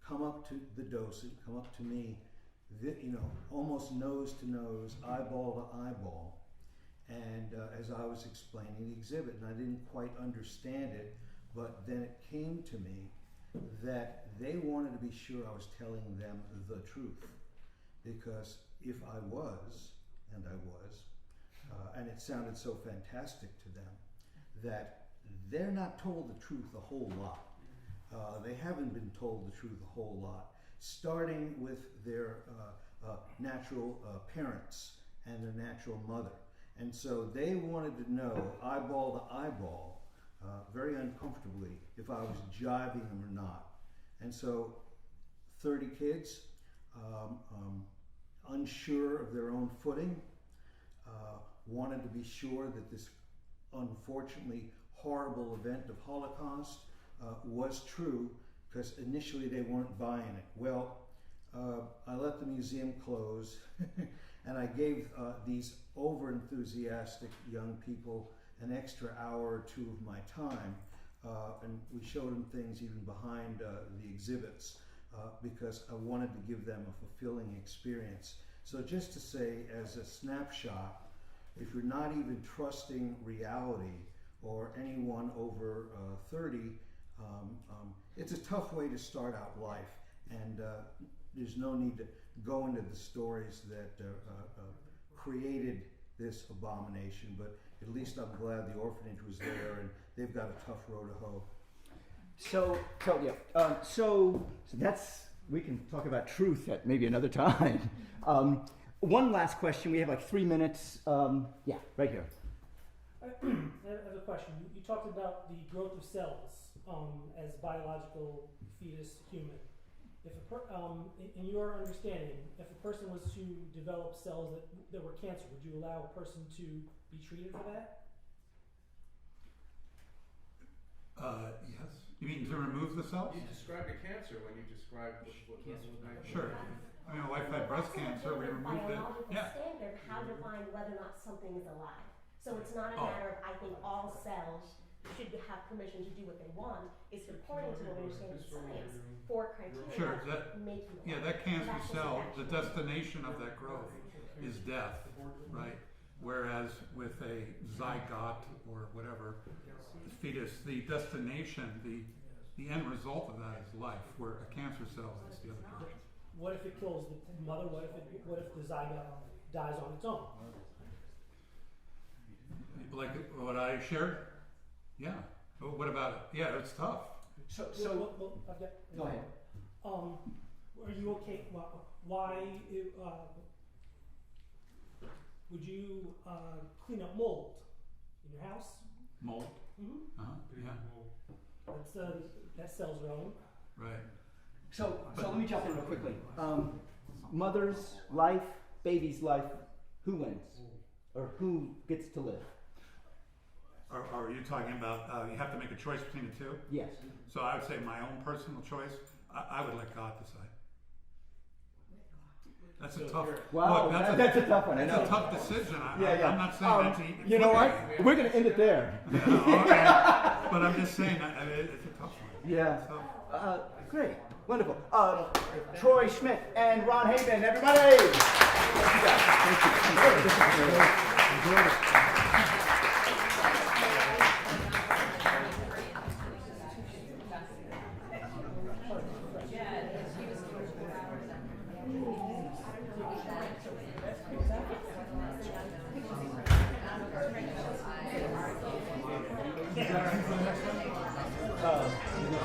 come up to the docent, come up to me, almost nose to nose, eyeball to eyeball, and as I was explaining the exhibit, and I didn't quite understand it, but then it came to me that they wanted to be sure I was telling them the truth. Because if I was, and I was, and it sounded so fantastic to them, that they're not told the truth a whole lot. They haven't been told the truth a whole lot, starting with their natural parents and their natural mother. And so they wanted to know, eyeball to eyeball, very uncomfortably, if I was jiving them or not. And so 30 kids, unsure of their own footing, wanted to be sure that this unfortunately horrible event of Holocaust was true, because initially they weren't buying it. Well, I let the museum close and I gave these over-enthusiastic young people an extra hour or two of my time, and we showed them things even behind the exhibits. Because I wanted to give them a fulfilling experience. So just to say, as a snapshot, if you're not even trusting reality or anyone over 30, it's a tough way to start out life. And there's no need to go into the stories that created this abomination, but at least I'm glad the orphanage was there and they've got a tough row to hoe. So that's, we can talk about truth at maybe another time. One last question. We have like 3 minutes. Yeah, right here. I have a question. You talked about the growth of cells as biological fetus human. If in your understanding, if a person was to develop cells that were cancer, would you allow a person to be treated for that? Yes. You mean to remove the cells? You described a cancer when you described what Sure. I mean, my wife had breast cancer. We removed it. Yeah. Standard, how to define whether or not something is alive. So it's not a matter of, I think all cells should have permission to do what they want. It's according to what we understand of science for criteria. Sure. That cancer cell, the destination of that growth is death, right? Whereas with a zygote or whatever fetus, the destination, the end result of that is life, where a cancer cell is the other direction. What if it kills the mother? What if the zygote dies on its own? Like what I shared? Yeah. What about it? Yeah, it's tough. I've got, go ahead. Are you okay? Why would you clean up mold in your house? Mold? Mm-hmm. Yeah. That cell's growing. Right. So let me jump in real quickly. Mother's life, baby's life, who wins? Or who gets to live? Are you talking about you have to make a choice between the two? Yes. So I would say my own personal choice, I would let God decide. That's a tough. Wow, look, that's a tough one. I know. It's a tough decision. I'm not saying that's easy. You know what? We're going to end it there. Okay. But I'm just saying it's a tough one. Yeah. So. Great. Wonderful. Troy Schmidt and Ron Haben, everybody.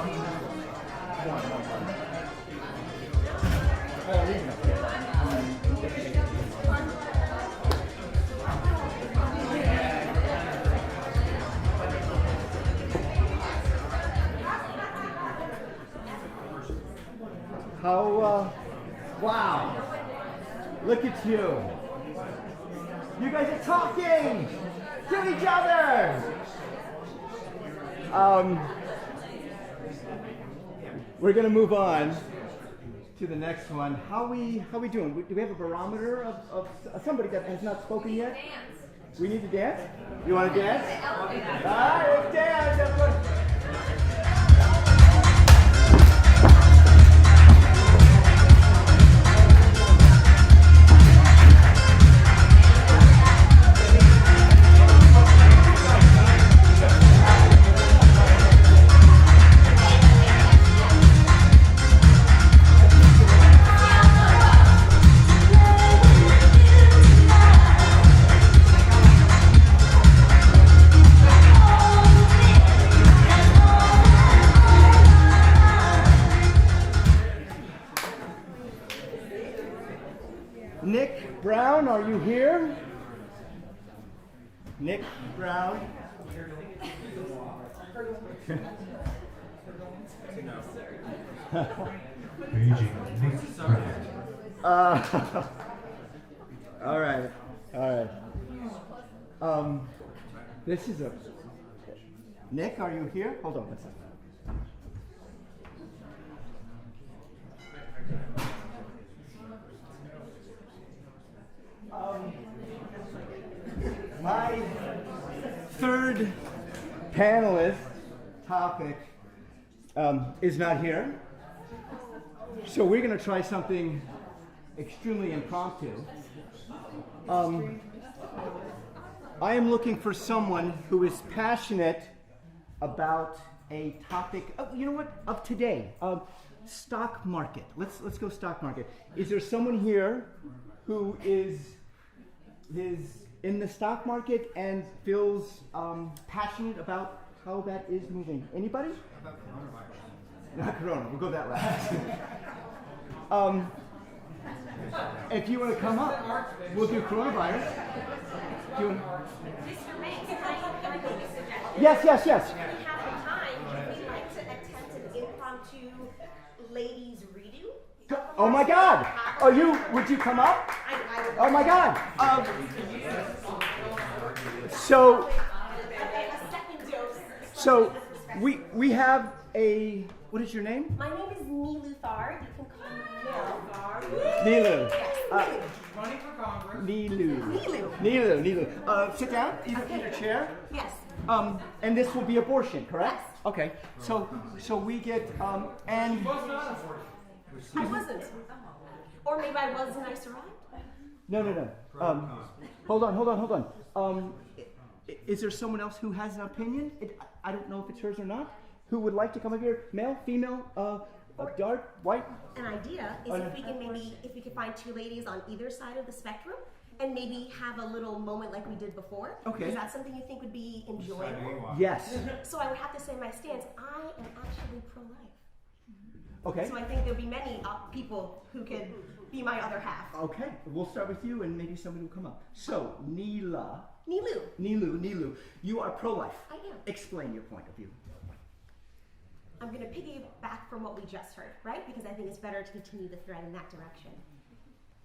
Thank you. Wow. Look at you. You guys are talking to each other. We're going to move on to the next one. How we doing? Do we have a barometer of somebody that has not spoken yet? We need to dance? You want to dance? All right, let's dance. Nick Brown, are you here? Nick Brown. All right. This is a Nick. Are you here? Hold on one second. My third panelist topic is not here. So we're going to try something extremely impromptu. I am looking for someone who is passionate about a topic, you know what, of today, stock market. Let's go stock market. Is there someone here who is in the stock market and feels passionate about how that is moving? Anybody? About coronavirus. Not Corona. We'll go that last. If you want to come up, we'll do coronavirus. Do you want... Mr. Manx, can I make a suggestion? Yes. If we have the time, would we like to attempt an impromptu ladies redo? Oh my God! Would you come up? I would. Oh my God! So we have a, what is your name? My name is Nilu Thar. You can call me Nilu. Running for Congress. Nilu. Sit down, in your chair. Yes. And this will be abortion, correct? Yes. Okay. So we get and. Was not abortion. I wasn't. Or maybe I was and I survived. No. Hold on. Is there someone else who has an opinion? I don't know if it's hers or not. Who would like to come up here? Male, female, dark, white? An idea is if we could find two ladies on either side of the spectrum and maybe have a little moment like we did before. Okay. Is that something you think would be enjoyable? Yes. So I would have to say my stance. I am actually pro-life. Okay. So I think there'll be many people who could be my other half. Okay, we'll start with you and maybe somebody will come up. So, Nilu, you are pro-life. I am. Explain your point of view. I'm going to piggyback from what we just heard, right? Because I think it's better to continue the thread in that direction.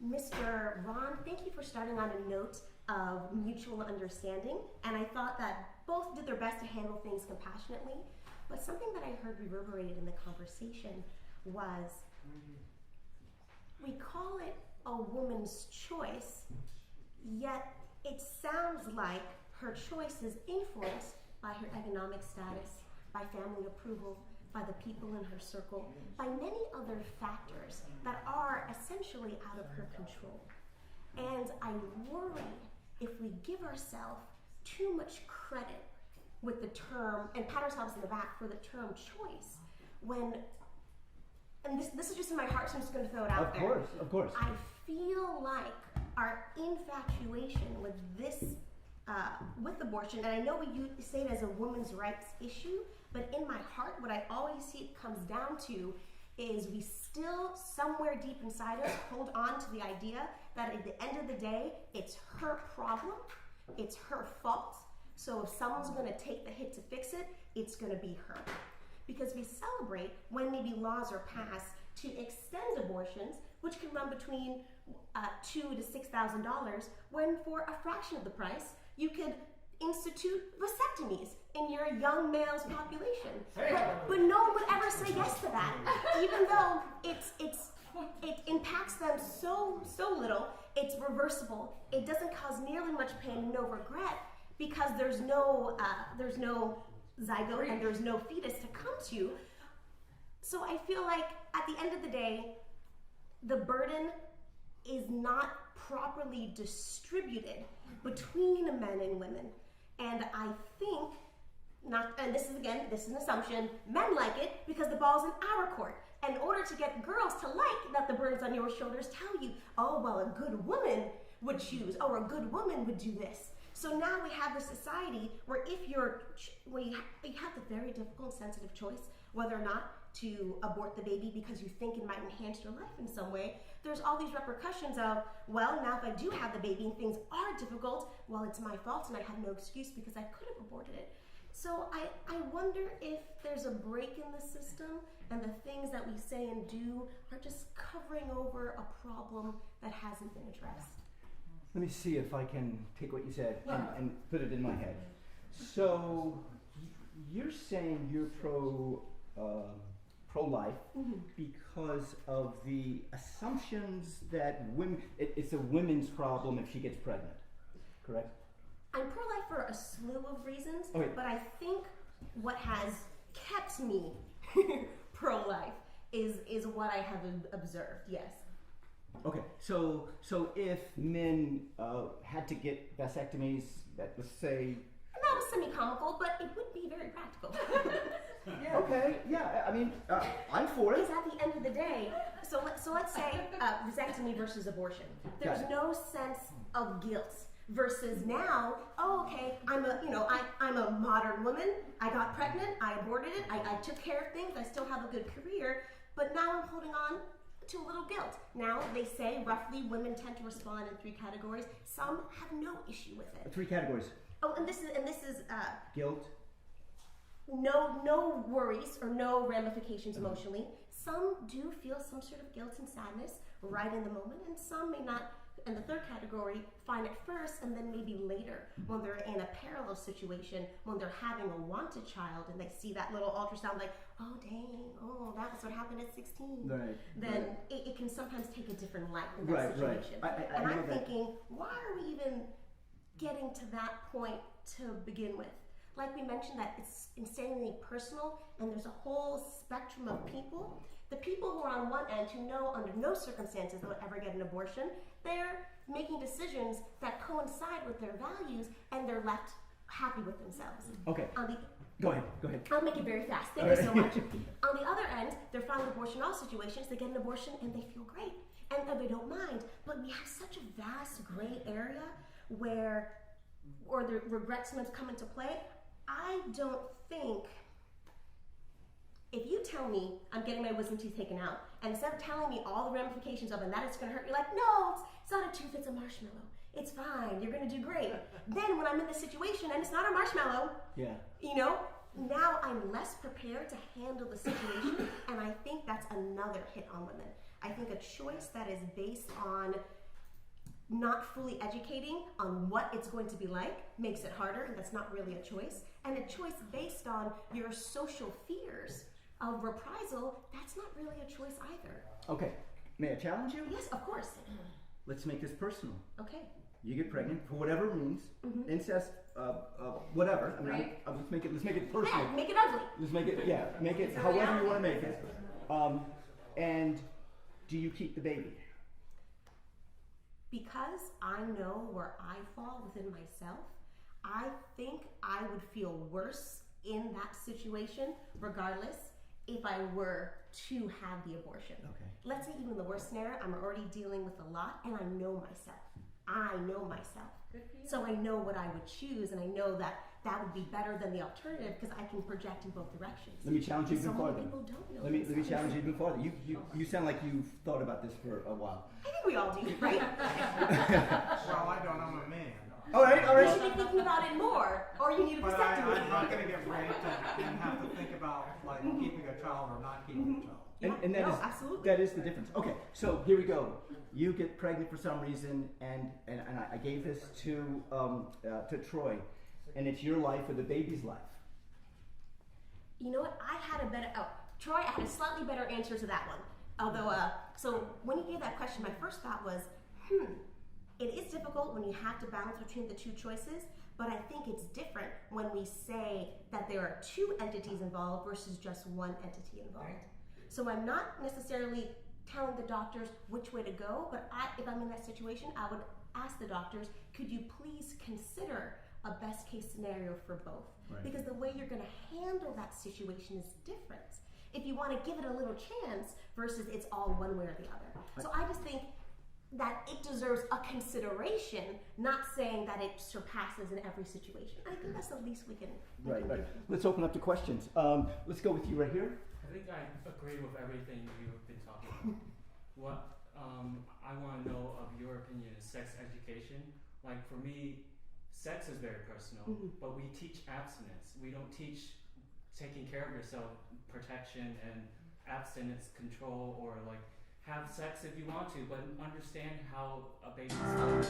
Mr. Ron, thank you for starting on a note of mutual understanding. And I thought that both did their best to handle things compassionately. But something that I heard reverberated in the conversation was, we call it a woman's choice, yet it sounds like her choice is influenced by her economic status, by family approval, by the people in her circle, by many other factors that are essentially out of her control. And I worry if we give ourselves too much credit with the term, and pat ourselves in the back for the term choice, when, and this is just in my heart, so I'm just going to throw it out there. Of course. I feel like our infatuation with this, with abortion, and I know we say it as a women's rights issue, but in my heart, what I always see it comes down to is we still, somewhere deep inside us, hold on to the idea that at the end of the day, it's her problem, it's her fault. So if someone's going to take the hit to fix it, it's going to be her. Because we celebrate when maybe laws are passed to extend abortions, which can run between $2,000 to $6,000, when for a fraction of the price, you could institute vasectomies in your young male's population. But no one would ever say yes to that, even though it impacts them so little. It's reversible. It doesn't cause nearly much pain and no regret because there's no zygote and there's no fetus to come to. So I feel like at the end of the day, the burden is not properly distributed between men and women. And I think, and this is an assumption, men like it because the ball's in our court. And in order to get girls to like that the burden's on your shoulders, tell you, oh, well, a good woman would choose, or a good woman would do this. So now we have a society where you have the very difficult, sensitive choice whether or not to abort the baby because you think it might enhance your life in some way. There's all these repercussions of, well, now if I do have the baby and things are difficult, well, it's my fault and I have no excuse because I could have aborted it. So I wonder if there's a break in the system and the things that we say and do are just covering over a problem that hasn't been addressed. Let me see if I can take what you said and put it in my head. So you're saying you're pro-life because of the assumptions that women, it's a women's problem if she gets pregnant, correct? I'm pro-life for a slew of reasons, okay. But I think what has kept me pro-life is what I have observed, yes. Okay, so if men had to get vasectomies, let's say... That was semi-comical, but it would be very practical. Yeah. Okay, yeah, I mean, I'm for it. Because at the end of the day, so let's say vasectomy versus abortion. There's no sense of guilt versus now, oh, okay, I'm a modern woman, I got pregnant, I aborted it, I took care of things, I still have a good career, but now I'm holding on to a little guilt. Now, they say roughly women tend to respond in 3 categories. Some have no issue with it. 3 categories. Oh, and this is guilt. No worries or no ramifications emotionally. Some do feel some sort of guilt and sadness right in the moment, and some may not. And the 3rd category find it first, and then maybe later when they're in a parallel situation, when they're having a wanted child, and they see that little ultrasound, like, oh dang, oh that was what happened at 16. Right. Then it can sometimes take a different light in that situation. Right. And I'm thinking, why are we even getting to that point to begin with? Like we mentioned, that it's insanely personal, and there's a whole spectrum of people. The people who are on one end who know under no circumstances they'll ever get an abortion, they're making decisions that coincide with their values, and they're left happy with themselves. Okay. Go ahead. I'll make it very fast. Thank you so much. On the other end, they're found in abortion all situations. They get an abortion and they feel great, and they don't mind. But we have such a vast gray area where the regrets sometimes come into play. I don't think, if you tell me I'm getting my wisdom teeth taken out, and instead of telling me all the ramifications of it and that it's going to hurt, you're like, no, it's not a tooth, it's a marshmallow. It's fine, you're going to do great. Then when I'm in this situation and it's not a marshmallow, now I'm less prepared to handle the situation, and I think that's another hit on women. I think a choice that is based on not fully educating on what it's going to be like makes it harder, and that's not really a choice. And a choice based on your social fears of reprisal, that's not really a choice either. Okay, may I challenge you? Yes, of course. Let's make this personal. Okay. You get pregnant for whatever means, incest, whatever. I mean, let's make it personal. Yeah, make it ugly. Let's make it however you want to make it. And do you keep the baby? Because I know where I fall within myself, I think I would feel worse in that situation, regardless, if I were to have the abortion. Okay. Let's say even the worst scenario, I'm already dealing with a lot, and I know myself. Good for you. So I know what I would choose, and I know that that would be better than the alternative because I can project in both directions. Let me challenge you even So many farther. people don't know Let me themselves. challenge you even farther. You sound like you've thought about this for a while. I think we all do, right? Well, I don't, I'm a man. All right. You should be thinking about it more, or you need a But vasectomy. I'm not gonna get raped and have to think about like keeping a child or not keeping a child. And that No, is absolutely. that is the difference. Okay, so here we go. You get pregnant for some reason, and I gave this to Troy, and it's your life or the baby's life. You know what? I had a better. Oh, Troy, I had a slightly better answer to that one. Although, so when you gave that question, my first thought was, it is difficult when you have to balance between the two choices. But I think it's different when we say that there are two entities involved versus just one entity involved. So I'm not necessarily telling the doctors which way to go, but if I'm in that situation, I would ask the doctors, could you please consider a best case scenario for both? Right. Because the way you're going to handle that situation is different. If you want to give it a little chance versus it's all one way or the other. So I just think that it deserves a consideration, not saying that it surpasses in every situation. I think that's the least we can do. Right. Let's open up to questions. Let's go with you right here. I think I agree with everything you've been talking about. What I want to know of your opinion is sex education. Like for me, sex is very personal, but we teach abstinence. We don't teach taking care of yourself, protection and abstinence control, or like have sex if you want to, but understand how a baby's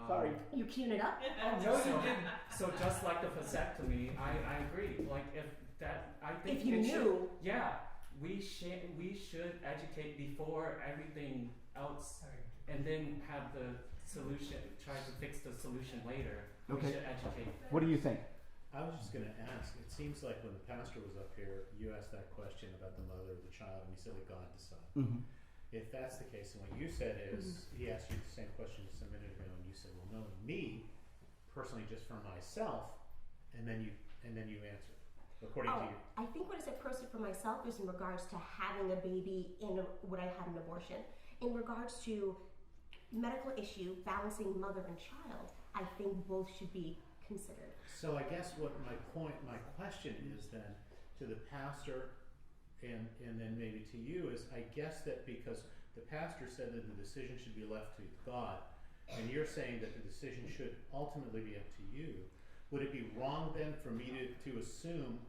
Sorry. You queuing it up? No, you didn't. So just like the vasectomy, I agree. Like I think If you it knew. we should educate before everything else, and then have the solution. Try to fix the solution later. Okay. We should educate. What do you think? I was just going to ask, it seems like when the pastor was up here, you asked that question about the mother of the child, and he said that God decided. Mm-hmm. If that's the case, and what you said is, he asked you the same question just a minute ago, and you said, well, knowing me, personally, just for myself, and then you answered, according to you. I think what I said personally for myself is in regards to having a baby when I had an abortion. In regards to medical issue, balancing mother and child, I think both should be considered. So I guess what my question is then to the pastor and then maybe to you is, I guess that because the pastor said that the decision should be left to God, and you're saying that the decision should ultimately be up to you, would it be wrong then for me to assume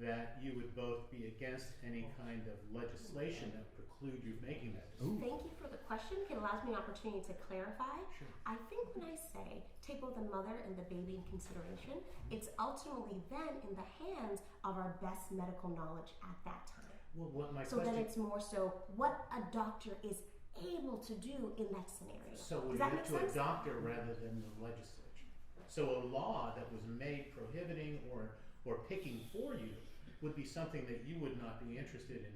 that you would both be against any kind of legislation that preclude you making that decision? Thank you for the question. It allows me an opportunity to clarify. Sure. I think when I say take both the mother and the baby in consideration, it's ultimately then in the hands of our best medical knowledge at that time. Well, what my So question, then it's more so what a doctor is able to do in that scenario. so Does would that it make to sense? a doctor rather than the legislature? So a law that was made prohibiting or picking for you would be something that you would not be interested in.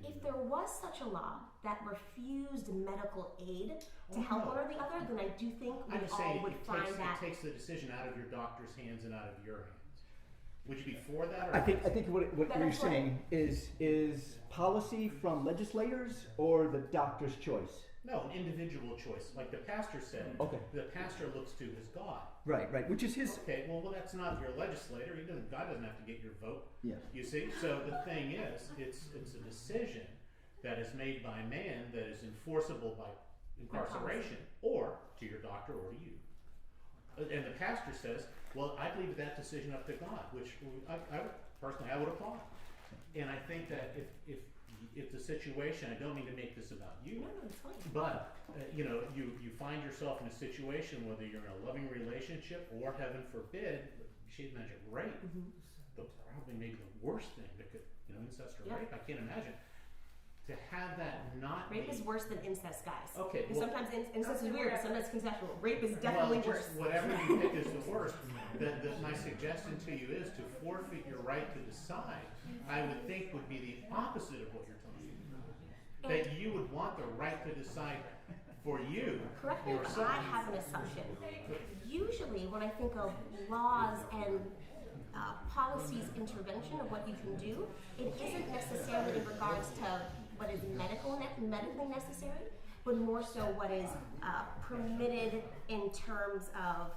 If there was such a law that refused medical aid to help one or the other, then I do think we I'm just all saying would find that. it takes the decision out of your doctor's hands and out of your hands. Would you be for that? Or I think what That's you're right. saying is policy from legislators or the doctor's choice. No, an individual choice. Like the pastor said, Okay. the pastor looks to his God. Right, which is his. Okay, well, that's not your legislator. God doesn't have to get your vote. Yeah. You see? So the thing is, it's a decision that is made by man that is enforceable by incarceration or to your doctor or to you. And the pastor says, well, I leave that decision up to God, which I personally would applaud. And I think that if the situation, I don't mean to make this about you, No, it's fine. but you find yourself in a situation, whether you're in a loving relationship or, heaven forbid, she mentioned rape, probably maybe the worst thing that could, incest or rape, I can't imagine. To have that not Rape be, is worse than incest, guys. Okay, And well- sometimes incest is weird, but sometimes consensual. Rape is definitely well, worse. just whatever you pick is the worst. My suggestion to you is to forfeit your right to decide. I would think would be the opposite of what you're talking about. That you would want the right to decide for you Correct me if yourself. I have an assumption. Usually, when I think of laws and policies intervention of what you can do, it isn't necessarily in regards to what is medically necessary, but more so what is permitted in terms of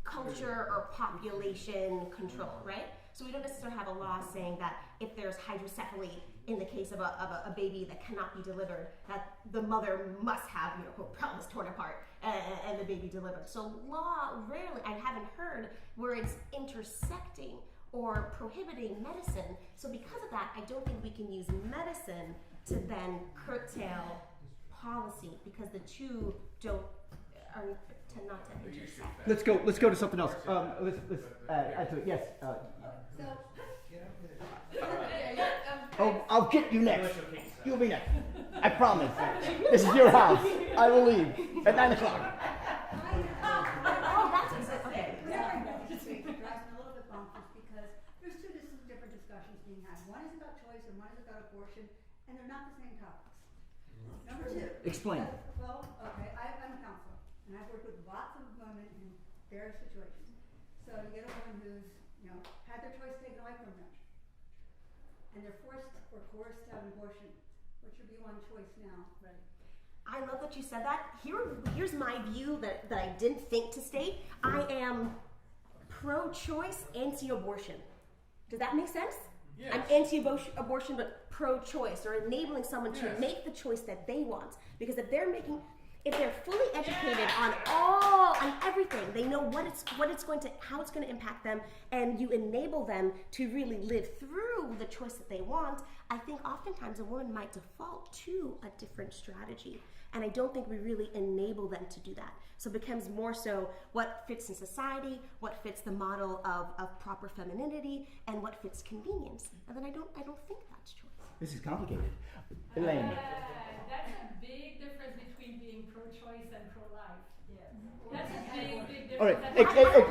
culture or population control, right? So we don't necessarily have a law saying that if there's hydrocephaly in the case of a baby that cannot be delivered, that the mother must have, her pelvis torn apart and the baby delivered. So law rarely, I haven't heard where it's intersecting or prohibiting medicine. So because of that, I don't think we can use medicine to then curtail policy, because the two tend not to intersect. Let's go to something else. Let's add to it. Yes. Oh, I'll get you next. You'll be next. I promise. This is your house. I will leave at 9 o'clock. Oh, that's okay. This week it drives me a little bit bonkers because there's two different discussions being had. One is about choice and one is about abortion, and they're not the same topics. Number two. Explain. Well, okay, I'm a counselor, and I've worked with lots of women in various situations. So you get a woman who's, had their choice taken away from them, and they're forced or coerced to have an abortion. What should be one choice now? Right. I love that you said that. Here's my view that I didn't think to state. I am pro-choice, anti-abortion. Does that make sense? Yes. I'm anti-abortion, but pro-choice, or enabling someone to make the choice that they want. Because if they're fully educated on everything, they know how it's going to impact them, and you enable them to really live through the choice that they want, I think oftentimes a woman might default to a different strategy. And I don't think we really enable them to do that. So it becomes more so what fits in society, what fits the model of proper femininity, and what fits convenience. And then I don't think that's choice. This is complicated. Elaine. That's a big difference between being pro-choice and pro-life. Yeah. That's a big difference. All right,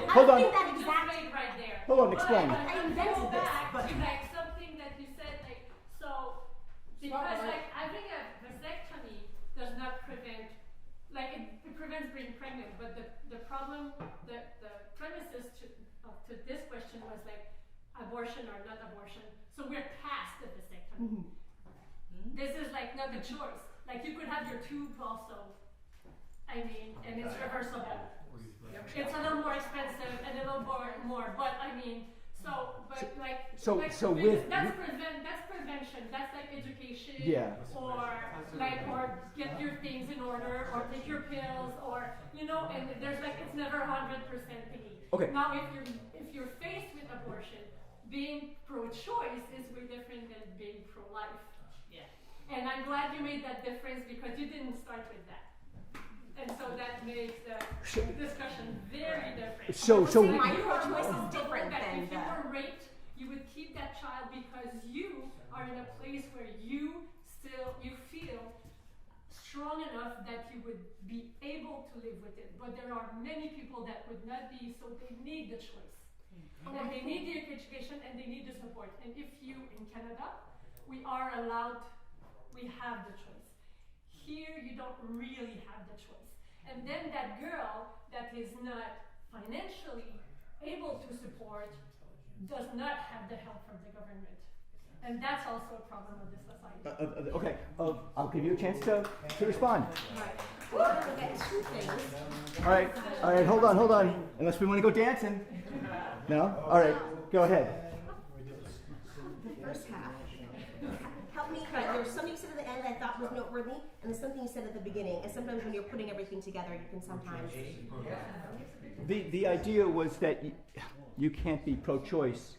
hold on. Right there. Hold on, explain. I invented this. But like something that you said, because I think a vasectomy does not prevent, it prevents being pregnant, but the problem, the premises to this question was abortion or not abortion. So we're past the vasectomy. Mm-hmm. This is not a choice. You could have your tube also. And it's reversible. It's a little more expensive and a little more, but that's prevention. That's education. Yeah. Or get your things in order, or take your pills, or and there's it's never 100% thingy. Okay. Now if you're faced with abortion, being pro-choice is way different than being pro-life. Yeah. And I'm glad you made that difference, because you didn't start with that. And so that makes the discussion very different. So my pro-choice is different than if you were raped, you would keep that child because you are in a place where you feel strong enough that you would be able to live with it. But there are many people that would not be, so they need the choice. And they need the education and they need the support. And if you, in Canada, we have the choice. Here, you don't really have the choice. And then that girl that is not financially able to support does not have the help from the government. And that's also a problem of this society. Okay, I'll give you a chance to respond. Right. We're going to get two things. All right, hold on. Unless we want to go dancing. No? All right, go ahead. The first half. Help me, there's something you said at the end that I thought was noteworthy, and there's something you said at the beginning. And sometimes when you're putting everything together, you can sometimes... The idea was that you can't be pro-choice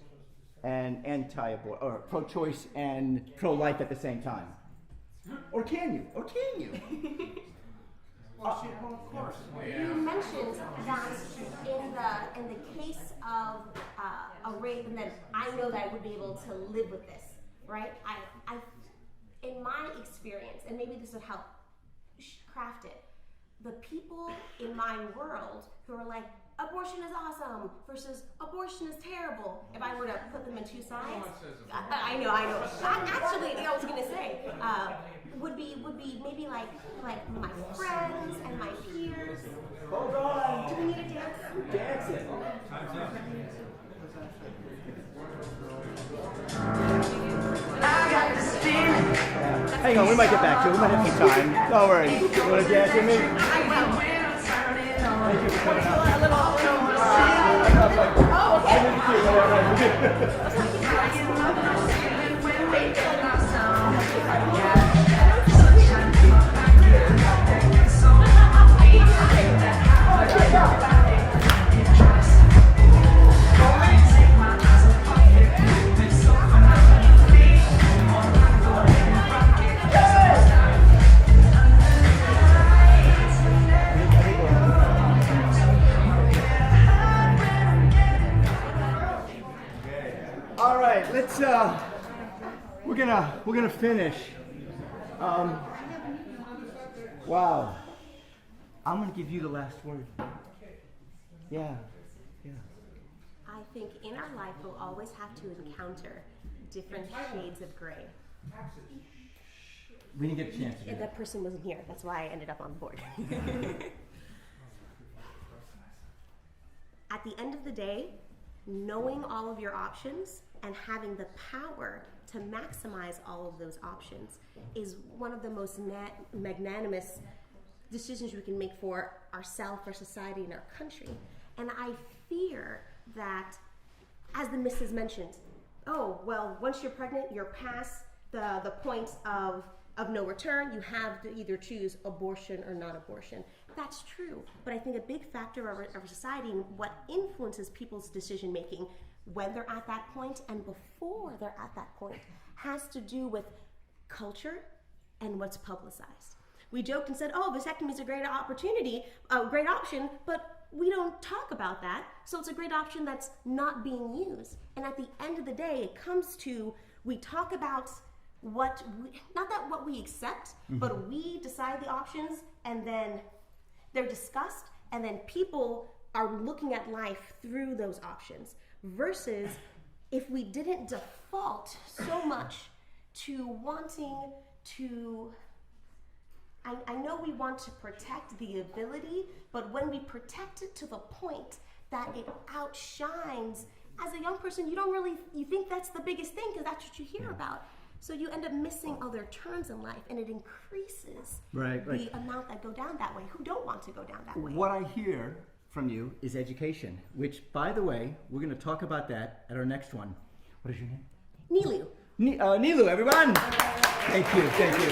and anti-abortion, or pro-choice and pro-life at the same time. Or can you? Well, of course. You mentioned that in the case of a rape, and then I know that I would be able to live with this, right? I in my experience, and maybe this would help craft it, the people in my world who are like, abortion is awesome versus abortion is terrible, if I were to put them in two sides, I know. Actually, I was going to say, would be maybe like my friends and my peers. Hold on. Do we need a dance? Dancing. Time's up. Hang on, we might get back to it. We might have some time. Don't worry. You want to dance with me? I will. Thank you for coming out. All right, let's we're gonna finish. Wow. I'm gonna give you the last word. Yeah. I think in our life we'll always have to encounter different shades of gray. We didn't get a chance to do And that. that person wasn't here. That's why I ended up on the board. At the end of the day, knowing all of your options and having the power to maximize all of those options is one of the most magnanimous decisions we can make for ourselves, our society, and our country. And I fear that, as the missus mentioned, oh, well, once you're pregnant, you're past the point of no return. You have to either choose abortion or non-abortion. That's true, but I think a big factor of our society and what influences people's decision making when they're at that point and before they're at that point has to do with culture and what's publicized. We joked and said, oh, vasectomy is a great opportunity, a great option, but we don't talk about that, so it's a great option that's not being used. And at the end of the day, it comes to, we talk about what we accept, but we decide the options, and then they're discussed, and then people are looking at life through those options. Versus if we didn't default so much to wanting to, I know we want to protect the ability, but when we protect it to the point that it outshines, as a young person, you think that's the biggest thing because that's what you hear about. So you end up missing other turns in life, and it increases the amount that go down that way, who don't want to go down that way. What I hear from you is education, which, by the way, we're going to talk about that at our next one. What is your name? Nilu. Nilu, everyone. Thank you. Thank you.